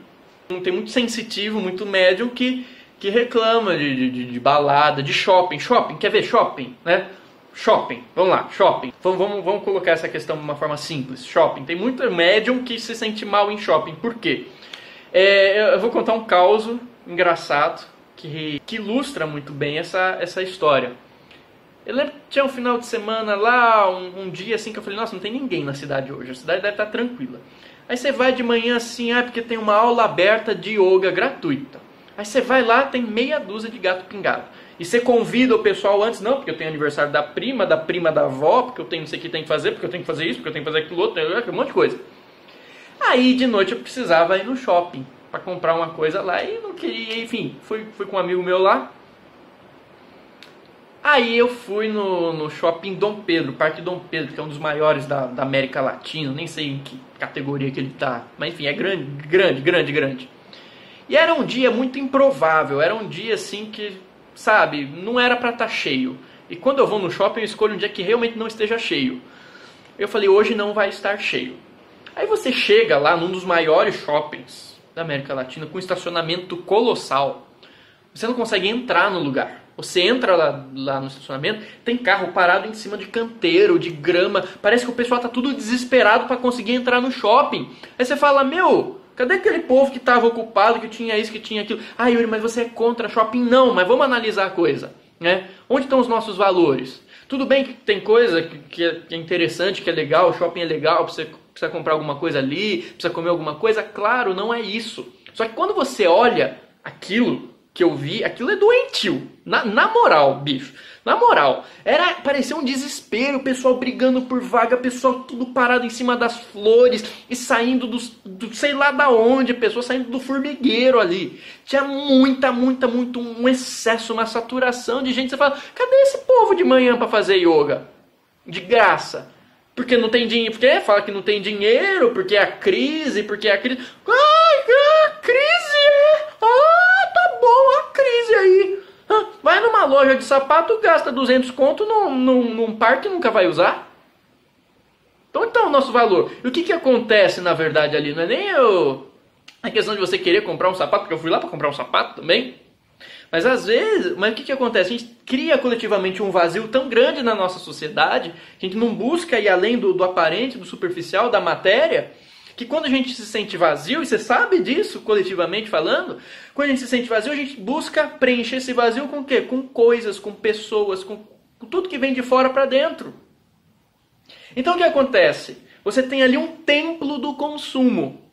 tem muito sensitivo, muito médium que reclama de balada, de shopping. Shopping, quer ver shopping, né? Shopping, vamos lá, shopping. Vamos colocar essa questão de uma forma simples. Shopping, tem muito médium que se sente mal em shopping. Por quê? Eu vou contar um caso engraçado que ilustra muito bem essa história. Eu lembro que tinha um final de semana lá, um dia assim que eu falei, nossa, não tem ninguém na cidade hoje, a cidade deve estar tranquila. Aí você vai de manhã assim, porque tem uma aula aberta de yoga gratuita. Aí você vai lá, tem meia dúzia de gato pingado. E você convida o pessoal antes, não, porque eu tenho aniversário da prima da avó, porque eu tenho não sei o que tem que fazer, porque eu tenho que fazer isso, porque eu tenho que fazer aquilo outro, um monte de coisa. Aí de noite eu precisava ir no shopping para comprar uma coisa lá e não queria, enfim, fui com um amigo meu lá. Aí eu fui no shopping Dom Pedro, Parque Dom Pedro, que é um dos maiores da América Latina, nem sei em que categoria que ele tá, mas enfim, é grande. E era um dia muito improvável, era um dia assim que, sabe, não era pra estar cheio. E quando eu vou no shopping eu escolho um dia que realmente não esteja cheio. Eu falei, hoje não vai estar cheio. Aí você chega lá num dos maiores shoppings da América Latina, com um estacionamento colossal, você não consegue entrar no lugar. Você entra lá no estacionamento, tem carro parado em cima de canteiro, de grama. Parece que o pessoal tá tudo desesperado para conseguir entrar no shopping. Aí você fala, meu, cadê aquele povo que estava ocupado, que tinha isso, que tinha aquilo? Ah, Yuri, mas você é contra shopping? Não, mas vamos analisar a coisa, né? Onde estão os nossos valores? Tudo bem que tem coisa que é interessante, que é legal, o shopping é legal, você precisa comprar alguma coisa ali, precisa comer alguma coisa. Claro, não é isso. Só que quando você olha aquilo que eu vi, aquilo é doentio. Na moral, bicho. Na moral. Parecia um desespero, o pessoal brigando por vaga, o pessoal tudo parado em cima das flores e saindo do sei lá da onde, a pessoa saindo do formigueiro ali. Tinha muito um excesso, uma saturação de gente. Você fala, cadê esse povo de manhã para fazer yoga? De graça. Porque não tem dinheiro, porque fala que não tem dinheiro, porque é a crise, Ai, a crise tá bom, a crise aí. Vai numa loja de sapato, gasta 200 conto num parque e nunca vai usar. Então o nosso valor. E o que acontece na verdade ali? Não é nem a questão de você querer comprar um sapato, porque eu fui lá para comprar um sapato também. Mas às vezes, o que acontece? A gente cria coletivamente um vazio tão grande na nossa sociedade, que a gente não busca ir além do aparente, do superficial, da matéria, que quando a gente se sente vazio, e você sabe disso, coletivamente falando, quando a gente se sente vazio, a gente busca preencher esse vazio com o quê? Com coisas, com pessoas, com tudo que vem de fora para dentro. Então o que acontece? Você tem ali um templo do consumo.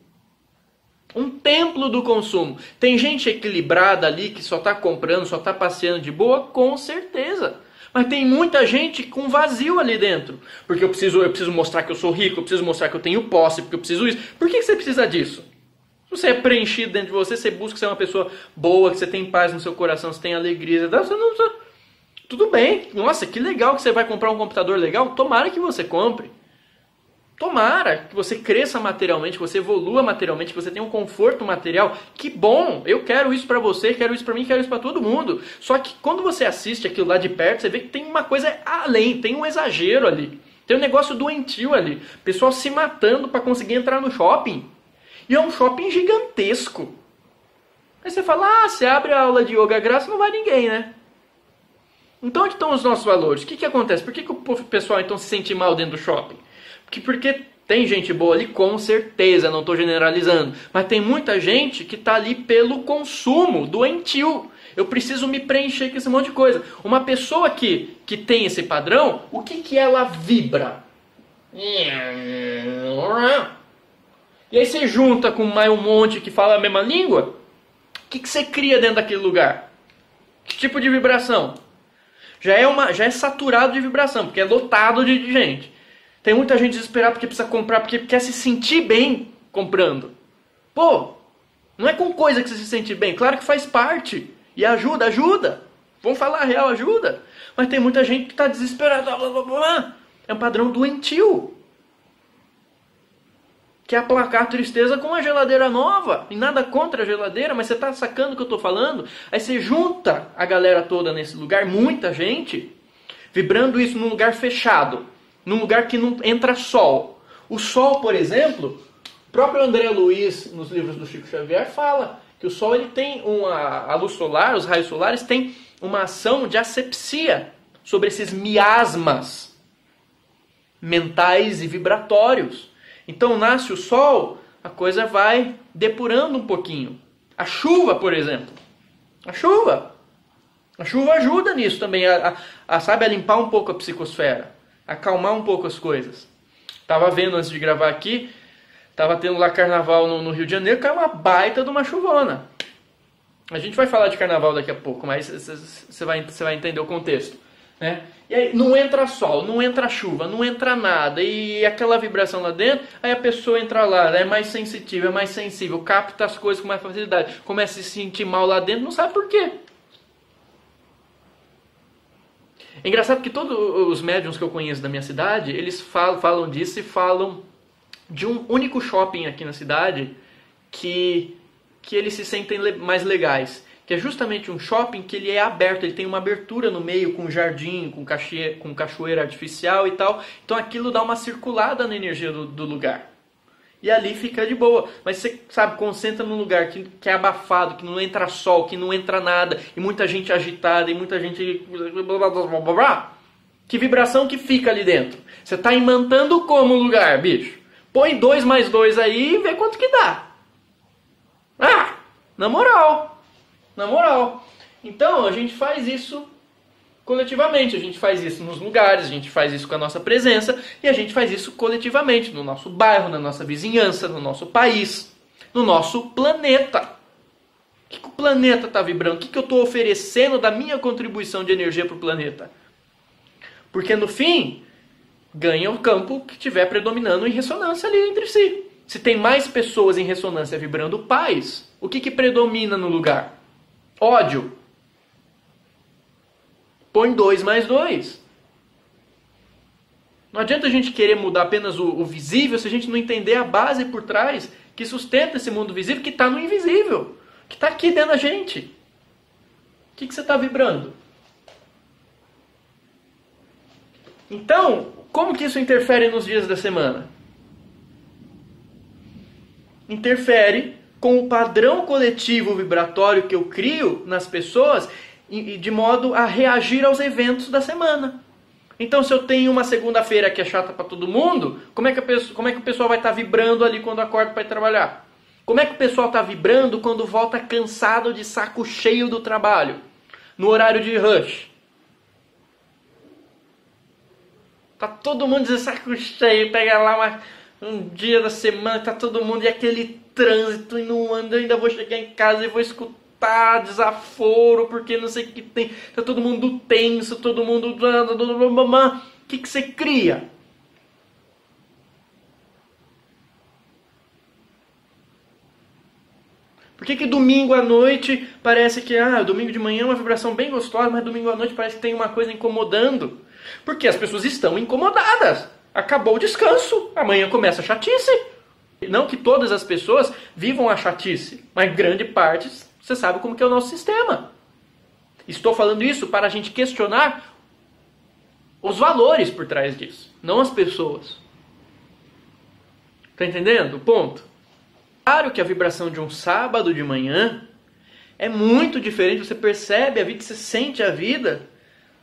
Um templo do consumo. Tem gente equilibrada ali que só está comprando, só está passeando de boa? Com certeza. Mas tem muita gente com vazio ali dentro. Porque eu preciso mostrar que eu sou rico, eu preciso mostrar que eu tenho posse, porque eu preciso isso. Por que você precisa disso? Se você é preenchido dentro de você, você busca ser uma pessoa boa, que você tem paz no seu coração, você tem alegria. Você não... Tudo bem. Nossa, que legal que você vai comprar um computador legal. Tomara que você compre. Tomara que você cresça materialmente, que você evolua materialmente, que você tenha um conforto material. Que bom! Eu quero isso pra você, quero isso pra mim, quero isso pra todo mundo. Só que quando você assiste aquilo lá de perto, você vê que tem uma coisa além, tem um exagero ali. Tem um negócio doentio ali. Pessoal se matando pra conseguir entrar no shopping. E é um shopping gigantesco. Aí você fala, você abre a aula de yoga grátis, não vai ninguém, né? Então onde estão os nossos valores? O que acontece? Por que o pessoal então se sente mal dentro do shopping? Porque tem gente boa ali, com certeza, não estou generalizando. Mas tem muita gente que está ali pelo consumo, doentio. Eu preciso me preencher com esse monte de coisa. Uma pessoa que tem esse padrão, o que ela vibra? E aí você junta com mais um monte que fala a mesma língua, o que você cria dentro daquele lugar? Que tipo de vibração? Já é saturado de vibração, porque é lotado de gente. Tem muita gente desesperada porque precisa comprar, porque quer se sentir bem comprando. Pô, não é com coisa que você se sente bem. Claro que faz parte. E ajuda. Vamos falar a real, ajuda. Mas tem muita gente que está desesperada. Blá, blá, blá. É um padrão doentio. Quer aplacar a tristeza com uma geladeira nova. E nada contra a geladeira, mas você está sacando o que eu estou falando? Aí você junta a galera toda nesse lugar, muita gente, vibrando isso num lugar fechado. Num lugar que não entra sol. O sol, por exemplo, o próprio André Luiz, nos livros do Chico Xavier, fala que o sol ele tem a luz solar, os raios solares têm uma ação de asepsia sobre esses miasmas mentais e vibratórios. Então nasce o sol, a coisa vai depurando um pouquinho. A chuva, por exemplo. A chuva ajuda nisso também, sabe, a limpar um pouco a psicosfera, acalmar um pouco as coisas. Tava vendo antes de gravar aqui, tava tendo lá carnaval no Rio de Janeiro, caiu uma baita de uma chuvona. A gente vai falar de carnaval daqui a pouco, mas você vai entender o contexto, né? E aí não entra sol, não entra chuva, não entra nada, e aquela vibração lá dentro, aí a pessoa entra lá, é mais sensitiva, é mais sensível, capta as coisas com mais facilidade, começa a se sentir mal lá dentro, não sabe por quê. É engraçado que todos os médiums que eu conheço da minha cidade, eles falam disso e falam de um único shopping aqui na cidade que eles se sentem mais legais. Que é justamente um shopping que ele é aberto, ele tem uma abertura no meio com jardim, com cachoeira artificial e tal. Então aquilo dá uma circulada na energia do lugar. E ali fica de boa. Mas você, sabe, concentra num lugar que é abafado, que não entra sol, que não entra nada, e muita gente agitada, e muita gente... Que vibração que fica ali dentro? Você está imantando como o lugar, bicho? Põe 2 mais 2 aí e vê quanto que dá. Ah, na moral. Então a gente faz isso coletivamente, a gente faz isso nos lugares, a gente faz isso com a nossa presença e a gente faz isso coletivamente, no nosso bairro, na nossa vizinhança, no nosso país, no nosso planeta. O que o planeta está vibrando? O que eu estou oferecendo da minha contribuição de energia para o planeta? Porque no fim, ganha o campo que estiver predominando em ressonância ali entre si. Se tem mais pessoas em ressonância vibrando paz, o que predomina no lugar? Ódio. Põe 2 mais 2. Não adianta a gente querer mudar apenas o visível se a gente não entender a base por trás que sustenta esse mundo visível que está no invisível, que está aqui dentro da gente. O que você está vibrando? Então, como que isso interfere nos dias da semana? Interfere com o padrão coletivo vibratório que eu crio nas pessoas e de modo a reagir aos eventos da semana. Então, se eu tenho uma segunda-feira que é chata para todo mundo, como é que o pessoal vai estar vibrando ali quando acorda para ir trabalhar? Como é que o pessoal está vibrando quando volta cansado de saco cheio do trabalho, no horário de rush? Tá todo mundo de saco cheio, pega lá um dia da semana, tá todo mundo e aquele trânsito e não anda, eu ainda vou chegar em casa e vou escutar desaforo, porque não sei o que tem, tá todo mundo tenso, todo mundo... O que você cria? Por que domingo à noite parece que, domingo de manhã é uma vibração bem gostosa, mas domingo à noite parece que tem uma coisa incomodando? Porque as pessoas estão incomodadas. Acabou o descanso, amanhã começa a chatice. Não que todas as pessoas vivam a chatice, mas grande parte, você sabe como que é o nosso sistema. Estou falando isso para a gente questionar os valores por trás disso, não as pessoas. Está entendendo o ponto? Claro que a vibração de um sábado de manhã é muito diferente, você percebe a vida, você sente a vida,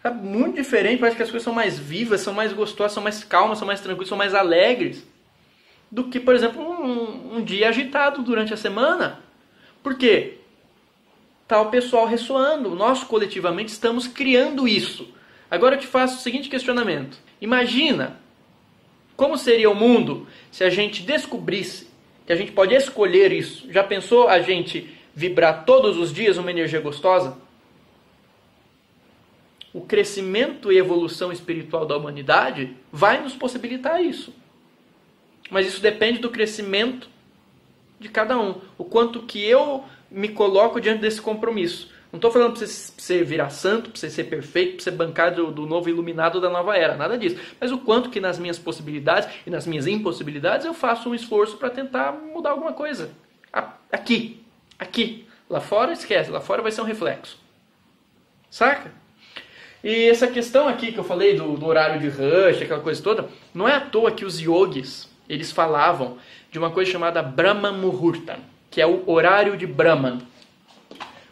é muito diferente, parece que as coisas são mais vivas, são mais gostosas, são mais calmas, são mais tranquilas, são mais alegres, do que, por exemplo, um dia agitado durante a semana. Por quê? Está o pessoal ressoando, nós coletivamente estamos criando isso. Agora eu te faço o seguinte questionamento. Imagina Como seria o mundo se a gente descobrisse que a gente pode escolher isso? Já pensou a gente vibrar todos os dias uma energia gostosa? O crescimento e evolução espiritual da humanidade vai nos possibilitar isso. Mas isso depende do crescimento de cada um. O quanto que eu me coloco diante desse compromisso. Não estou falando para você virar santo, para você ser perfeito, para você bancar do novo iluminado da nova era. Nada disso. Mas o quanto que nas minhas possibilidades e nas minhas impossibilidades eu faço um esforço para tentar mudar alguma coisa. Aqui. Lá fora, esquece. Lá fora vai ser um reflexo. Saca? E essa questão aqui que eu falei do horário de rush, aquela coisa toda, não é à toa que os yogis, eles falavam de uma coisa chamada Brahma Muhurta, que é o horário de Brahman.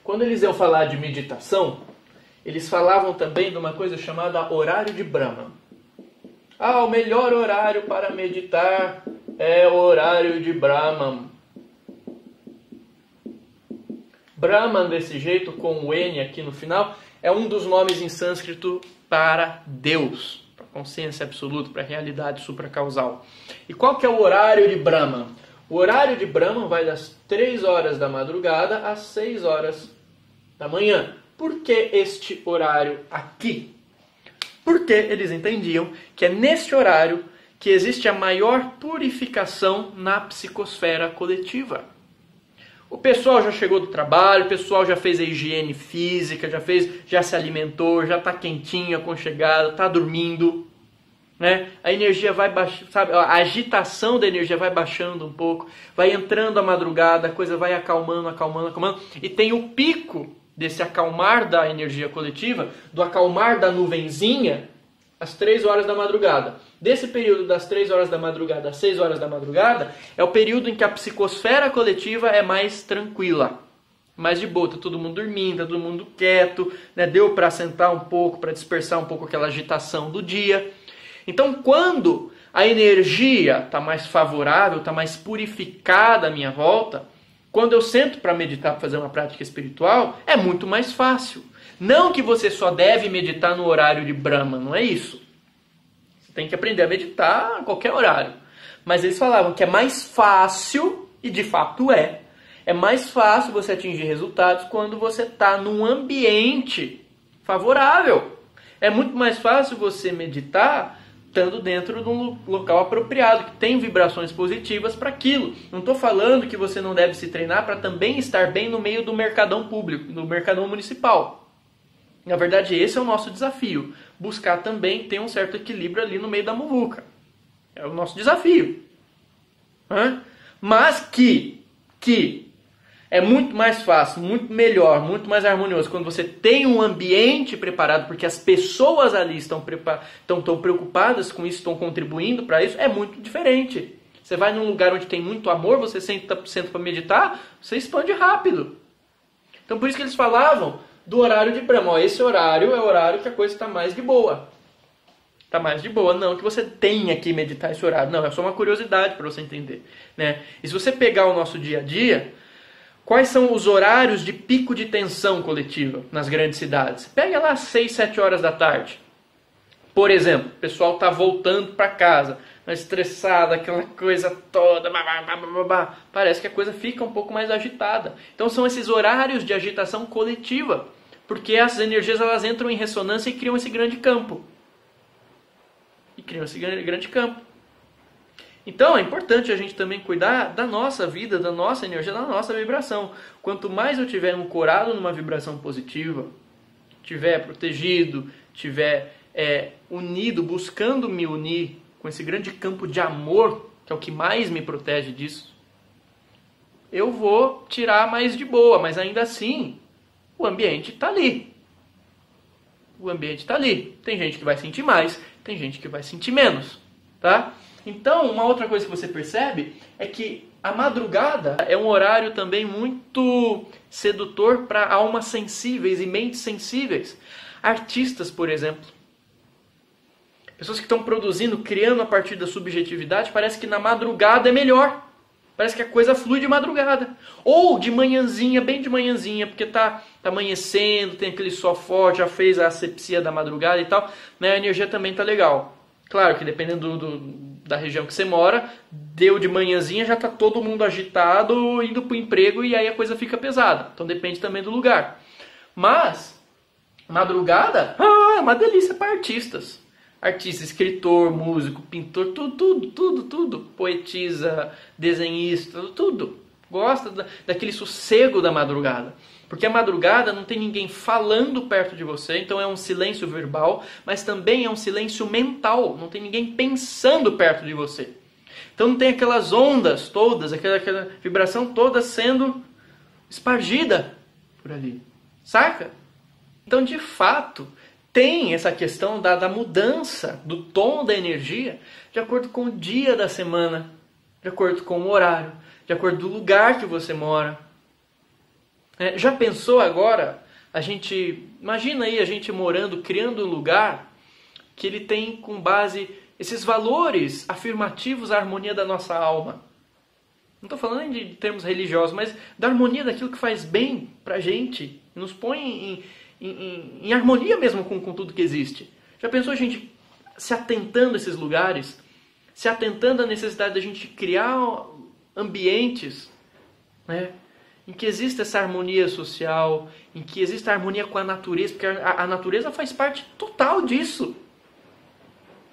Quando eles iam falar de meditação, eles falavam também de uma coisa chamada horário de Brahman. O melhor horário para meditar é o horário de Brahman. Brahman, desse jeito, com o N aqui no final, é um dos nomes em sânscrito para Deus, para consciência absoluta, para a realidade supracausal. E qual que é o horário de Brahman? O horário de Brahman vai das 3 horas da madrugada às 6 horas da manhã. Por que este horário aqui? Porque eles entendiam que é neste horário que existe a maior purificação na psicosfera coletiva. O pessoal já chegou do trabalho, o pessoal já fez a higiene física, já se alimentou, já está quentinho, aconchegado, está dormindo, né? A energia vai baixando, sabe? A agitação da energia vai baixando um pouco, vai entrando a madrugada, a coisa vai acalmando, e tem o pico desse acalmar da energia coletiva, do acalmar da nuvenzinha, às 3 horas da madrugada. Desse período das 3 horas da madrugada às 6 horas da madrugada, é o período em que a psicosfera coletiva é mais tranquila. Mais de boa, tá todo mundo dormindo, tá todo mundo quieto, né? Deu para sentar um pouco, para dispersar um pouco aquela agitação do dia. Então, quando a energia está mais favorável, está mais purificada à minha volta, quando eu sento para meditar, para fazer uma prática espiritual, é muito mais fácil. Não que você só deve meditar no horário de Brahma, não é isso. Você tem que aprender a meditar a qualquer horário. Mas eles falavam que é mais fácil, e de fato é mais fácil você atingir resultados quando você está num ambiente favorável. É muito mais fácil você meditar estando dentro de um local apropriado, que tem vibrações positivas para aquilo. Não estou falando que você não deve se treinar para também estar bem no meio do mercadão público, no mercadão municipal. Na verdade, esse é o nosso desafio. Buscar também ter um certo equilíbrio ali no meio da muvuca. É o nosso desafio. Mas que é muito mais fácil, muito melhor, muito mais harmonioso quando você tem um ambiente preparado, porque as pessoas ali estão preocupadas com isso, estão contribuindo para isso, é muito diferente. Você vai num lugar onde tem muito amor, você senta para meditar, você expande rápido. Então por isso que eles falavam do horário de Brahma. Esse horário é o horário que a coisa está mais de boa. Está mais de boa, não que você tenha que meditar esse horário. Não, é só uma curiosidade para você entender, né? E se você pegar o nosso dia a dia, quais são os horários de pico de tensão coletiva nas grandes cidades? Pega lá às 6, 7 horas da tarde. Por exemplo, o pessoal está voltando para casa, estressado, aquela coisa toda, parece que a coisa fica um pouco mais agitada. Então são esses horários de agitação coletiva, porque as energias elas entram em ressonância e criam esse grande campo. Então é importante a gente também cuidar da nossa vida, da nossa energia, da nossa vibração. Quanto mais eu tiver ancorado numa vibração positiva, tiver protegido, tiver unido, buscando me unir com esse grande campo de amor, que é o que mais me protege disso, eu vou tirar mais de boa, mas ainda assim, o ambiente está ali. Tem gente que vai sentir mais, tem gente que vai sentir menos, tá? Então, uma outra coisa que você percebe é que a madrugada é um horário também muito sedutor para almas sensíveis e mentes sensíveis. Artistas, por exemplo. Pessoas que estão produzindo, criando a partir da subjetividade, parece que na madrugada é melhor. Parece que a coisa flui de madrugada. Ou de manhãzinha, bem de manhãzinha, porque tá amanhecendo, tem aquele sol forte, já fez a asepsia da madrugada e tal, né? A energia também tá legal. Claro que dependendo da região que você mora, deu de manhãzinha, já está todo mundo agitado, indo para o emprego, e aí a coisa fica pesada. Então depende também do lugar. Mas, madrugada, é uma delícia para artistas. Artista, escritor, músico, pintor, tudo. Poetisa, desenhista, tudo. Gosta daquele sossego da madrugada. Porque a madrugada não tem ninguém falando perto de você, então é um silêncio verbal, mas também é um silêncio mental. Não tem ninguém pensando perto de você. Então não tem aquelas ondas todas, aquela vibração toda sendo espargida por ali. Saca? Então, de fato, tem essa questão da mudança do tom da energia de acordo com o dia da semana, de acordo com o horário, de acordo com o lugar que você mora. Já pensou agora, imagina aí a gente morando, criando um lugar que ele tem com base esses valores afirmativos à harmonia da nossa alma. Não estou falando nem de termos religiosos, mas da harmonia daquilo que faz bem pra gente, nos põe em harmonia mesmo com tudo que existe. Já pensou a gente se atentando a esses lugares, se atentando à necessidade da gente criar ambientes, né, em que exista essa harmonia social, em que exista harmonia com a natureza, porque a natureza faz parte total disso.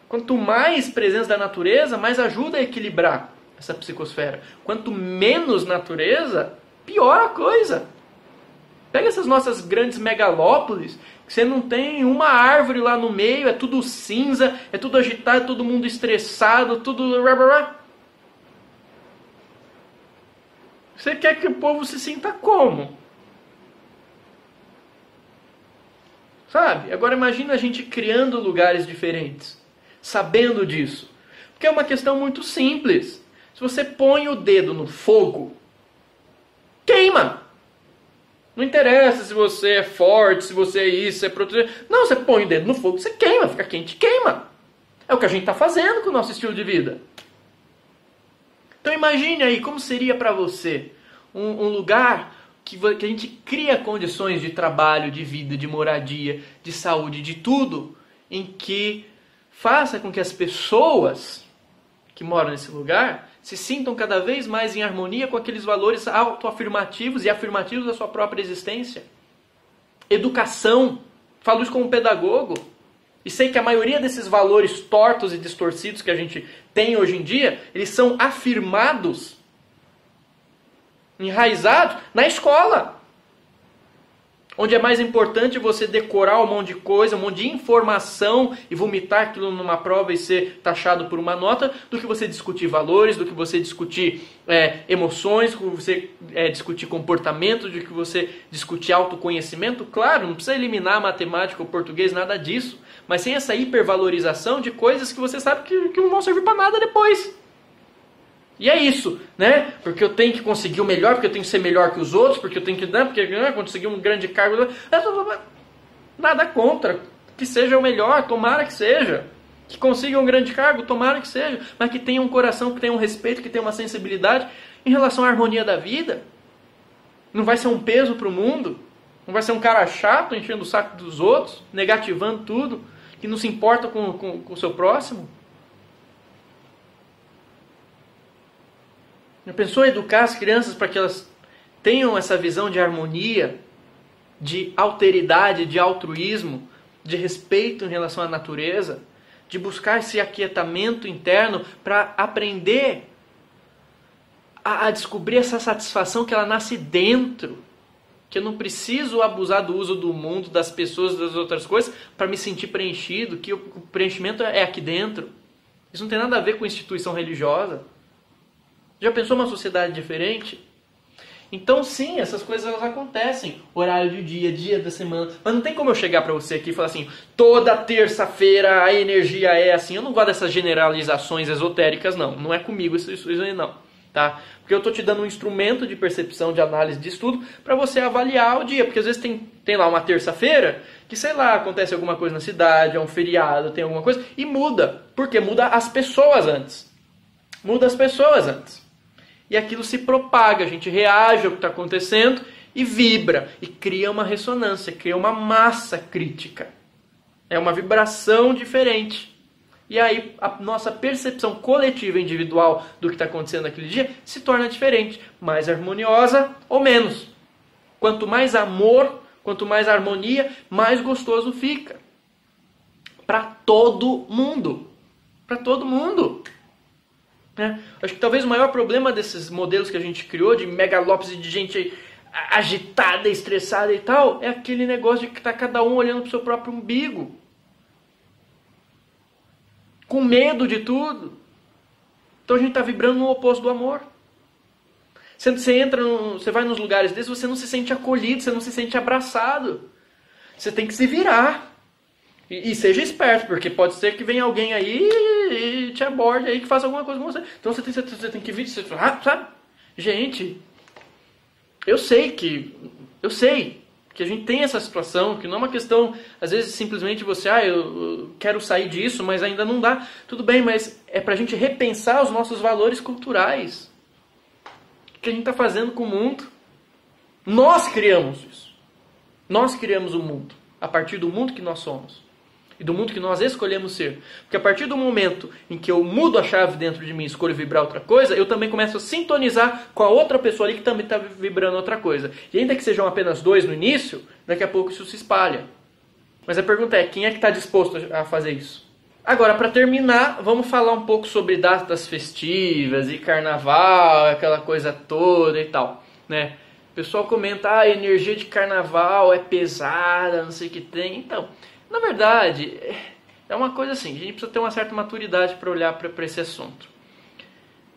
Quanto mais presença da natureza, mais ajuda a equilibrar essa psicosfera. Quanto menos natureza, pior a coisa. Pega essas nossas grandes megalópolis, que você não tem uma árvore lá no meio, é tudo cinza, é tudo agitado, todo mundo estressado, tudo... Você quer que o povo se sinta como? Sabe? Agora imagina a gente criando lugares diferentes, sabendo disso. Porque é uma questão muito simples. Se você põe o dedo no fogo, queima. Não interessa se você é forte, se você é isso, se é protegido. Não, você põe o dedo no fogo, você queima, fica quente, queima. É o que a gente está fazendo com o nosso estilo de vida. Então imagine aí como seria para você um lugar que a gente cria condições de trabalho, de vida, de moradia, de saúde, de tudo, em que faça com que as pessoas que moram nesse lugar se sintam cada vez mais em harmonia com aqueles valores autoafirmativos e afirmativos da sua própria existência. Educação. Falo isso como pedagogo. E sei que a maioria desses valores tortos e distorcidos que a gente tem hoje em dia, eles são afirmados, enraizados na escola. Onde é mais importante você decorar um monte de coisa, um monte de informação e vomitar aquilo numa prova e ser taxado por uma nota, do que você discutir valores, do que você discutir emoções, do que você discutir comportamento, do que você discutir autoconhecimento. Claro, não precisa eliminar a matemática ou português, nada disso. Mas sem essa hipervalorização de coisas que você sabe que não vão servir para nada depois. E é isso, né? Porque eu tenho que conseguir o melhor, porque eu tenho que ser melhor que os outros, porque eu tenho que conseguir um grande cargo. Nada contra que seja o melhor, tomara que seja. Que consiga um grande cargo, tomara que seja. Mas que tenha um coração, que tenha um respeito, que tenha uma sensibilidade em relação à harmonia da vida. Não vai ser um peso para o mundo. Não vai ser um cara chato, enchendo o saco dos outros, negativando tudo, que não se importa com o seu próximo. Já pensou em educar as crianças para que elas tenham essa visão de harmonia, de alteridade, de altruísmo, de respeito em relação à natureza, de buscar esse aquietamento interno para aprender a descobrir essa satisfação que ela nasce dentro, que eu não preciso abusar do uso do mundo, das pessoas, das outras coisas, para me sentir preenchido, que o preenchimento é aqui dentro. Isso não tem nada a ver com instituição religiosa. Já pensou uma sociedade diferente? Então sim, essas coisas elas acontecem. Horário do dia, dia da semana. Mas não tem como eu chegar para você aqui e falar assim, toda terça-feira a energia é assim. Eu não gosto dessas generalizações esotéricas, não. Não é comigo isso aí não. Tá? Porque eu estou te dando um instrumento de percepção, de análise, de estudo, para você avaliar o dia. Porque às vezes tem lá uma terça-feira que, sei lá, acontece alguma coisa na cidade, é um feriado, tem alguma coisa, e muda. Porque muda as pessoas antes. Muda as pessoas antes. E aquilo se propaga, a gente reage ao que está acontecendo e vibra. E cria uma ressonância, cria uma massa crítica. É uma vibração diferente. E aí a nossa percepção coletiva individual do que está acontecendo naquele dia se torna diferente, mais harmoniosa ou menos. Quanto mais amor, quanto mais harmonia, mais gostoso fica. Para todo mundo. Para todo mundo. Acho que talvez o maior problema desses modelos que a gente criou, de megalópolis, de gente agitada, estressada e tal, é aquele negócio de que está cada um olhando para o seu próprio umbigo. Com medo de tudo. Então a gente está vibrando no oposto do amor. Você vai nos lugares desses, você não se sente acolhido, você não se sente abraçado. Você tem que se virar. E seja esperto, porque pode ser que venha alguém aí e te aborde aí, que faça alguma coisa com você. Então você tem que vir, sabe? Gente, eu sei que a gente tem essa situação, que não é uma questão, às vezes, simplesmente você, eu quero sair disso, mas ainda não dá. Tudo bem, mas é pra gente repensar os nossos valores culturais. O que a gente está fazendo com o mundo? Nós criamos isso. Nós criamos o mundo, a partir do mundo que nós somos. E do mundo que nós escolhemos ser. Porque a partir do momento em que eu mudo a chave dentro de mim e escolho vibrar outra coisa, eu também começo a sintonizar com a outra pessoa ali que também está vibrando outra coisa. E ainda que sejam apenas dois no início, daqui a pouco isso se espalha. Mas a pergunta é, quem é que está disposto a fazer isso? Agora, para terminar, vamos falar um pouco sobre datas festivas e carnaval, aquela coisa toda e tal, né? O pessoal comenta, a energia de carnaval é pesada, não sei o que tem. Então, na verdade, é uma coisa assim, a gente precisa ter uma certa maturidade para olhar para esse assunto.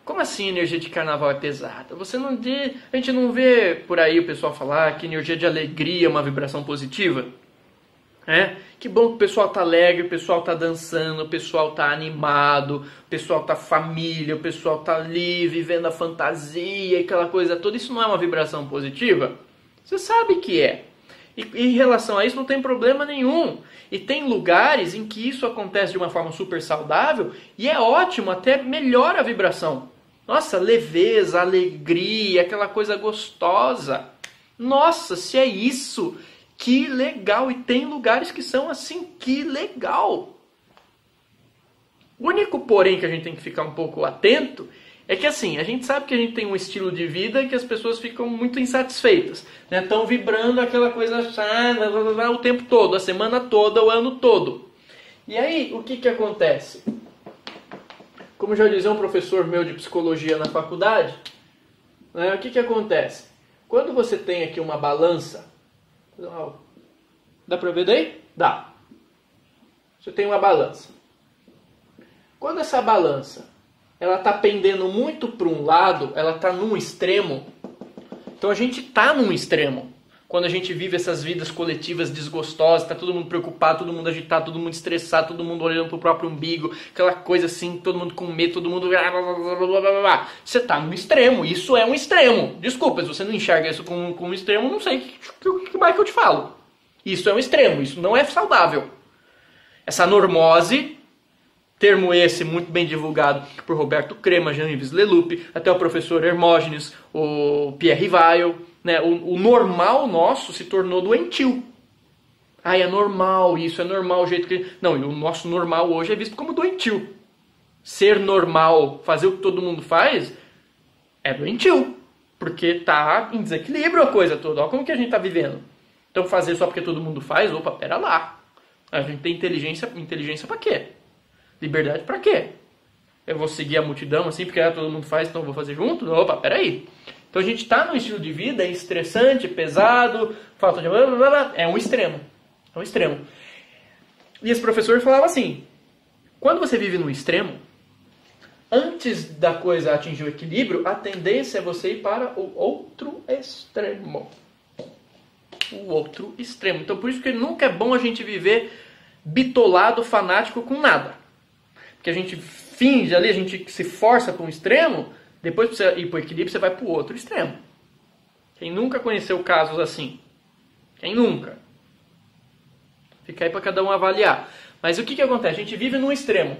Como assim energia de carnaval é pesada? A gente não vê por aí o pessoal falar que energia de alegria é uma vibração positiva? Que bom que o pessoal tá alegre, o pessoal tá dançando, o pessoal tá animado, o pessoal tá família, o pessoal tá ali vivendo a fantasia e aquela coisa toda. Isso não é uma vibração positiva? Você sabe que é. E em relação a isso não tem problema nenhum. E tem lugares em que isso acontece de uma forma super saudável e é ótimo, até melhora a vibração. Nossa, leveza, alegria, aquela coisa gostosa. Nossa, se é isso, que legal. E tem lugares que são assim, que legal. O único porém que a gente tem que ficar um pouco atento é que assim, a gente sabe que a gente tem um estilo de vida que as pessoas ficam muito insatisfeitas. Estão vibrando aquela coisa o tempo todo, a semana toda, o ano todo. E aí, o que acontece? Como já dizia um professor meu de psicologia na faculdade, o que acontece? Quando você tem aqui uma balança, dá pra ver daí? Dá. Você tem uma balança. Quando essa balança ela está pendendo muito para um lado, ela está num extremo. Então a gente está num extremo. Quando a gente vive essas vidas coletivas desgostosas, está todo mundo preocupado, todo mundo agitado, todo mundo estressado, todo mundo olhando para o próprio umbigo, aquela coisa assim, todo mundo com medo, todo mundo... Você está num extremo, isso é um extremo. Desculpa, se você não enxerga isso como um extremo, não sei o que mais que eu te falo. Isso é um extremo, isso não é saudável. Essa normose... Termo esse muito bem divulgado por Roberto Crema, Jean-Yves Leloup, até o professor Hermógenes, o Pierre Weil. O normal nosso se tornou doentio. É normal, isso é normal o jeito que... Não, e o nosso normal hoje é visto como doentio. Ser normal, fazer o que todo mundo faz, é doentio. Porque está em desequilíbrio a coisa toda. Olha como que a gente está vivendo. Então fazer só porque todo mundo faz, opa, pera lá. A gente tem inteligência para quê? Liberdade pra quê? Eu vou seguir a multidão assim, porque todo mundo faz, então eu vou fazer junto? Opa, peraí. Então a gente tá num estilo de vida estressante, pesado, falta de... É um extremo. É um extremo. E esse professor falava assim, quando você vive num extremo, antes da coisa atingir o equilíbrio, a tendência é você ir para o outro extremo. O outro extremo. Então por isso que nunca é bom a gente viver bitolado, fanático com nada. Porque a gente finge ali, a gente se força para um extremo, depois para você ir para o equilíbrio, você vai para o outro extremo. Quem nunca conheceu casos assim? Quem nunca? Fica aí para cada um avaliar. Mas o que acontece? A gente vive num extremo.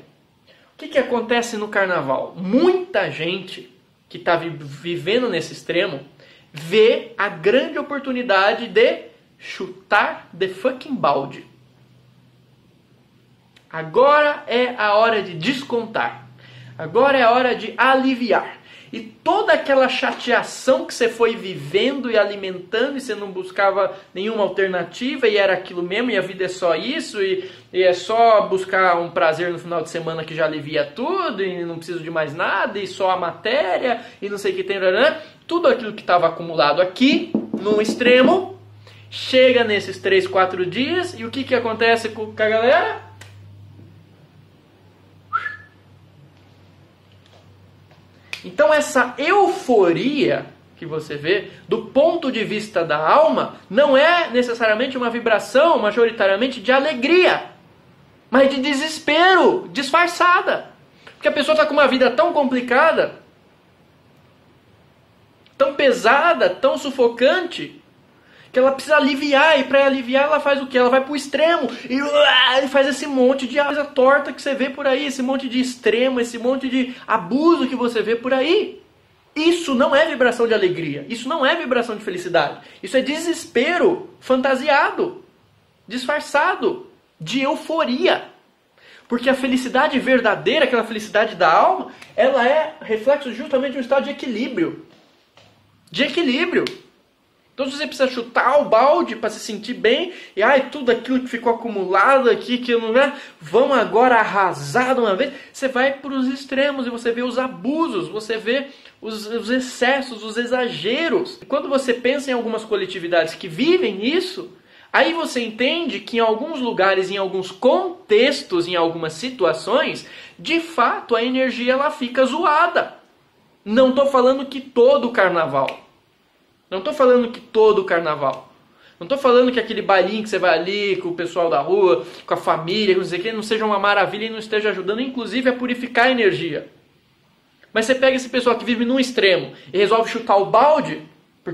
O que acontece no carnaval? Muita gente que está vivendo nesse extremo vê a grande oportunidade de chutar the fucking balde. Agora é a hora de descontar. Agora é a hora de aliviar. E toda aquela chateação que você foi vivendo e alimentando, e você não buscava nenhuma alternativa, e era aquilo mesmo, e a vida é só isso, e é só buscar um prazer no final de semana que já alivia tudo, e não preciso de mais nada, e só a matéria, e não sei o que tem, tudo aquilo que estava acumulado aqui, num extremo, chega nesses 3, 4 dias, e o que acontece com a galera? Então essa euforia que você vê, do ponto de vista da alma, não é necessariamente uma vibração majoritariamente de alegria, mas de desespero, disfarçada. Porque a pessoa está com uma vida tão complicada, tão pesada, tão sufocante, que ela precisa aliviar, e para aliviar ela faz o quê? Ela vai para o extremo e faz esse monte de coisa torta que você vê por aí, esse monte de extremo, esse monte de abuso que você vê por aí. Isso não é vibração de alegria, isso não é vibração de felicidade, isso é desespero fantasiado, disfarçado, de euforia. Porque a felicidade verdadeira, aquela felicidade da alma, ela é reflexo justamente de um estado de equilíbrio. De equilíbrio. Então se você precisa chutar o balde para se sentir bem, e tudo aquilo que ficou acumulado aqui, que não é, vamos agora arrasar de uma vez, você vai para os extremos e você vê os abusos, você vê os excessos, os exageros. E quando você pensa em algumas coletividades que vivem isso, aí você entende que em alguns lugares, em alguns contextos, em algumas situações, de fato a energia ela fica zoada. Não estou falando que todo o carnaval. Não estou falando que todo o carnaval. Não estou falando que aquele bailinho que você vai ali com o pessoal da rua, com a família, não sei o que, não seja uma maravilha e não esteja ajudando, inclusive, a purificar a energia. Mas você pega esse pessoal que vive num extremo e resolve chutar o balde,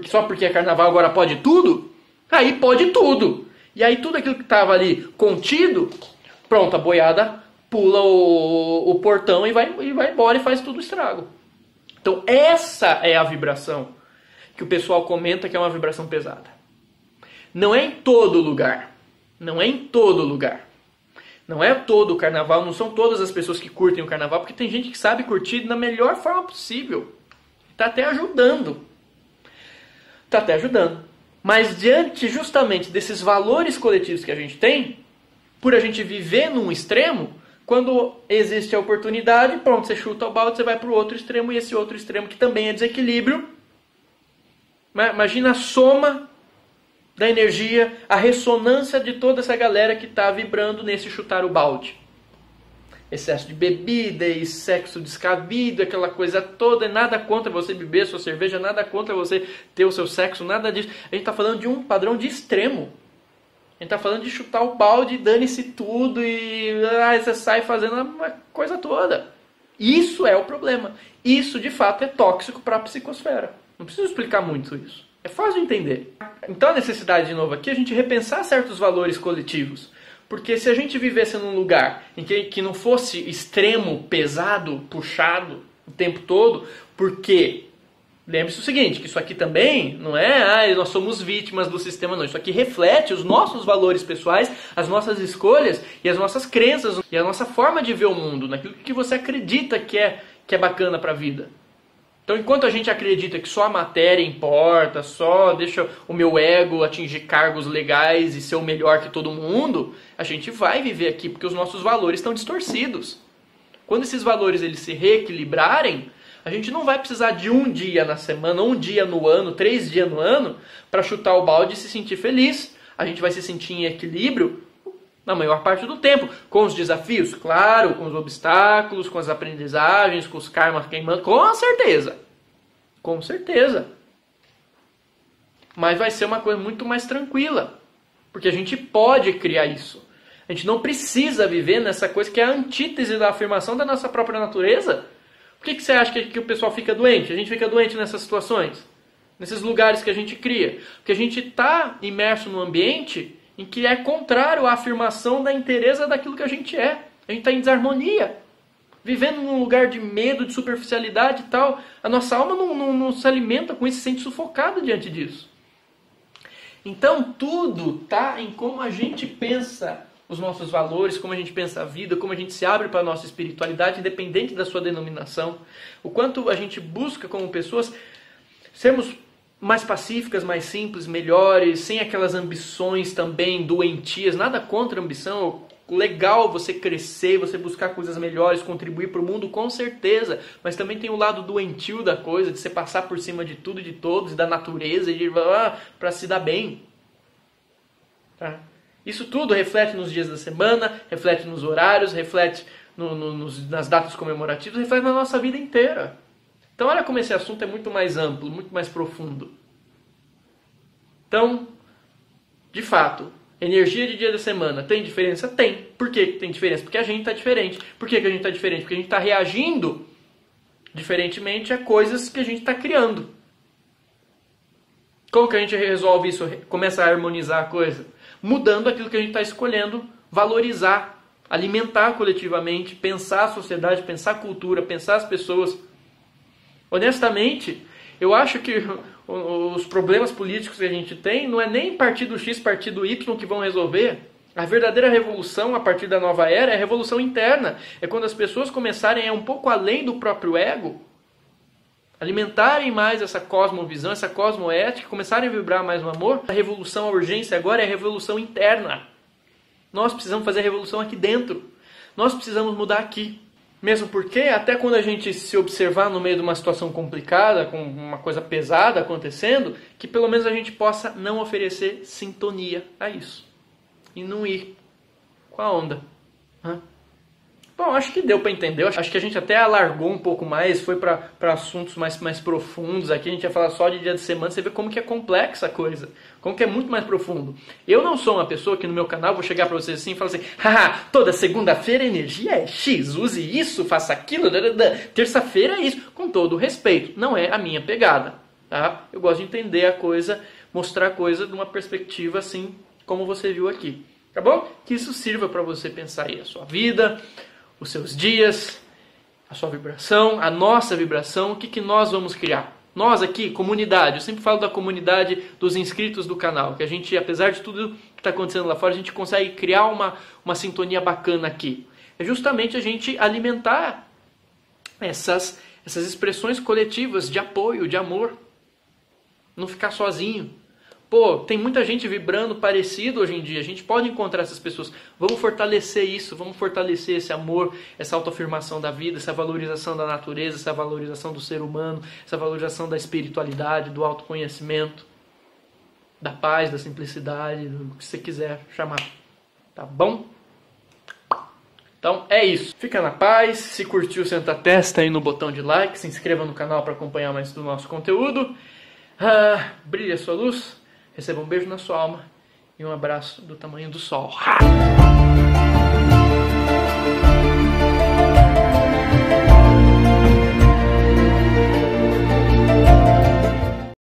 só porque é carnaval agora pode tudo, aí pode tudo. E aí tudo aquilo que estava ali contido, pronto, a boiada pula o portão e vai embora e faz tudo estrago. Então essa é a vibração que o pessoal comenta que é uma vibração pesada. Não é em todo lugar. Não é em todo lugar. Não é todo o carnaval, não são todas as pessoas que curtem o carnaval, porque tem gente que sabe curtir da melhor forma possível. Está até ajudando. Está até ajudando. Mas diante justamente desses valores coletivos que a gente tem, por a gente viver num extremo, quando existe a oportunidade, pronto, você chuta o balde, você vai para o outro extremo, e esse outro extremo que também é desequilíbrio. Imagina a soma da energia, a ressonância de toda essa galera que está vibrando nesse chutar o balde. Excesso de bebida e sexo descabido, aquela coisa toda, nada contra você beber sua cerveja, nada contra você ter o seu sexo, nada disso. A gente está falando de um padrão de extremo. A gente está falando de chutar o balde, dane-se tudo e você sai fazendo uma coisa toda. Isso é o problema. Isso, de fato, é tóxico para a psicosfera. Não preciso explicar muito isso. É fácil de entender. Então a necessidade, de novo, aqui é a gente repensar certos valores coletivos. Porque se a gente vivesse num lugar em que não fosse extremo, pesado, puxado o tempo todo, porque lembre-se o seguinte, que isso aqui também não é, nós somos vítimas do sistema, não. Isso aqui reflete os nossos valores pessoais, as nossas escolhas e as nossas crenças e a nossa forma de ver o mundo, naquilo que você acredita que é bacana para a vida. Então, enquanto a gente acredita que só a matéria importa, só deixa o meu ego atingir cargos legais e ser o melhor que todo mundo, a gente vai viver aqui porque os nossos valores estão distorcidos. Quando esses valores eles se reequilibrarem, a gente não vai precisar de um dia na semana, um dia no ano, 3 dias no ano, para chutar o balde e se sentir feliz. A gente vai se sentir em equilíbrio na maior parte do tempo, com os desafios, claro, com os obstáculos, com as aprendizagens, com os karmas queimando, com certeza. Com certeza. Mas vai ser uma coisa muito mais tranquila, porque a gente pode criar isso. A gente não precisa viver nessa coisa que é a antítese da afirmação da nossa própria natureza. Por que você acha que o pessoal fica doente? A gente fica doente nessas situações, nesses lugares que a gente cria. Porque a gente está imerso num ambiente em que é contrário à afirmação da inteireza daquilo que a gente é. A gente está em desarmonia, vivendo num lugar de medo, de superficialidade e tal. A nossa alma não se alimenta com isso, se sente sufocada diante disso. Então tudo está em como a gente pensa os nossos valores, como a gente pensa a vida, como a gente se abre para a nossa espiritualidade, independente da sua denominação. O quanto a gente busca como pessoas sermos mais pacíficas, mais simples, melhores, sem aquelas ambições também doentias. Nada contra a ambição. Legal você crescer, você buscar coisas melhores, contribuir para o mundo, com certeza. Mas também tem o lado doentio da coisa, de você passar por cima de tudo e de todos, da natureza, e para se dar bem. Tá? Isso tudo reflete nos dias da semana, reflete nos horários, reflete nas datas comemorativas, reflete na nossa vida inteira. Então olha como esse assunto é muito mais amplo, muito mais profundo. Então, de fato, energia de dia da semana tem diferença? Tem. Por que tem diferença? Porque a gente está diferente. Por que a gente está diferente? Porque a gente está reagindo diferentemente a coisas que a gente está criando. Como que a gente resolve isso? Começa a harmonizar a coisa? Mudando aquilo que a gente está escolhendo valorizar, alimentar coletivamente, pensar a sociedade, pensar a cultura, pensar as pessoas. Honestamente, eu acho que os problemas políticos que a gente tem não é nem partido X, partido Y que vão resolver. A verdadeira revolução a partir da nova era é a revolução interna. É quando as pessoas começarem a ir um pouco além do próprio ego, alimentarem mais essa cosmovisão, essa cosmoética, começarem a vibrar mais no amor. A revolução, a urgência agora é a revolução interna. Nós precisamos fazer a revolução aqui dentro. Nós precisamos mudar aqui. Mesmo porque, até quando a gente se observar no meio de uma situação complicada, com uma coisa pesada acontecendo, que pelo menos a gente possa não oferecer sintonia a isso. E não ir com a onda. Bom, acho que deu para entender. Acho que a gente até alargou um pouco mais, foi para assuntos mais profundos. Aqui a gente ia falar só de dia de semana, você vê como que é complexa a coisa, como que é muito mais profundo. Eu não sou uma pessoa que no meu canal vou chegar para vocês assim e falar assim, haha, toda segunda-feira a energia é X, use isso, faça aquilo, terça-feira é isso, com todo o respeito. Não é a minha pegada, tá? Eu gosto de entender a coisa, mostrar a coisa de uma perspectiva assim, como você viu aqui, tá bom? Que isso sirva para você pensar aí a sua vida, os seus dias, a sua vibração, a nossa vibração, o que nós vamos criar. Nós aqui, comunidade, eu sempre falo da comunidade dos inscritos do canal, que a gente, apesar de tudo que está acontecendo lá fora, a gente consegue criar uma sintonia bacana aqui. É justamente a gente alimentar essas expressões coletivas de apoio, de amor. Não ficar sozinho. Pô, tem muita gente vibrando parecido hoje em dia. A gente pode encontrar essas pessoas. Vamos fortalecer isso, vamos fortalecer esse amor, essa autoafirmação da vida, essa valorização da natureza, essa valorização do ser humano, essa valorização da espiritualidade, do autoconhecimento, da paz, da simplicidade, do que você quiser chamar. Tá bom? Então é isso. Fica na paz. Se curtiu, senta a testa aí no botão de like. Se inscreva no canal para acompanhar mais do nosso conteúdo. Brilhe a sua luz. Receba um beijo na sua alma e um abraço do tamanho do sol.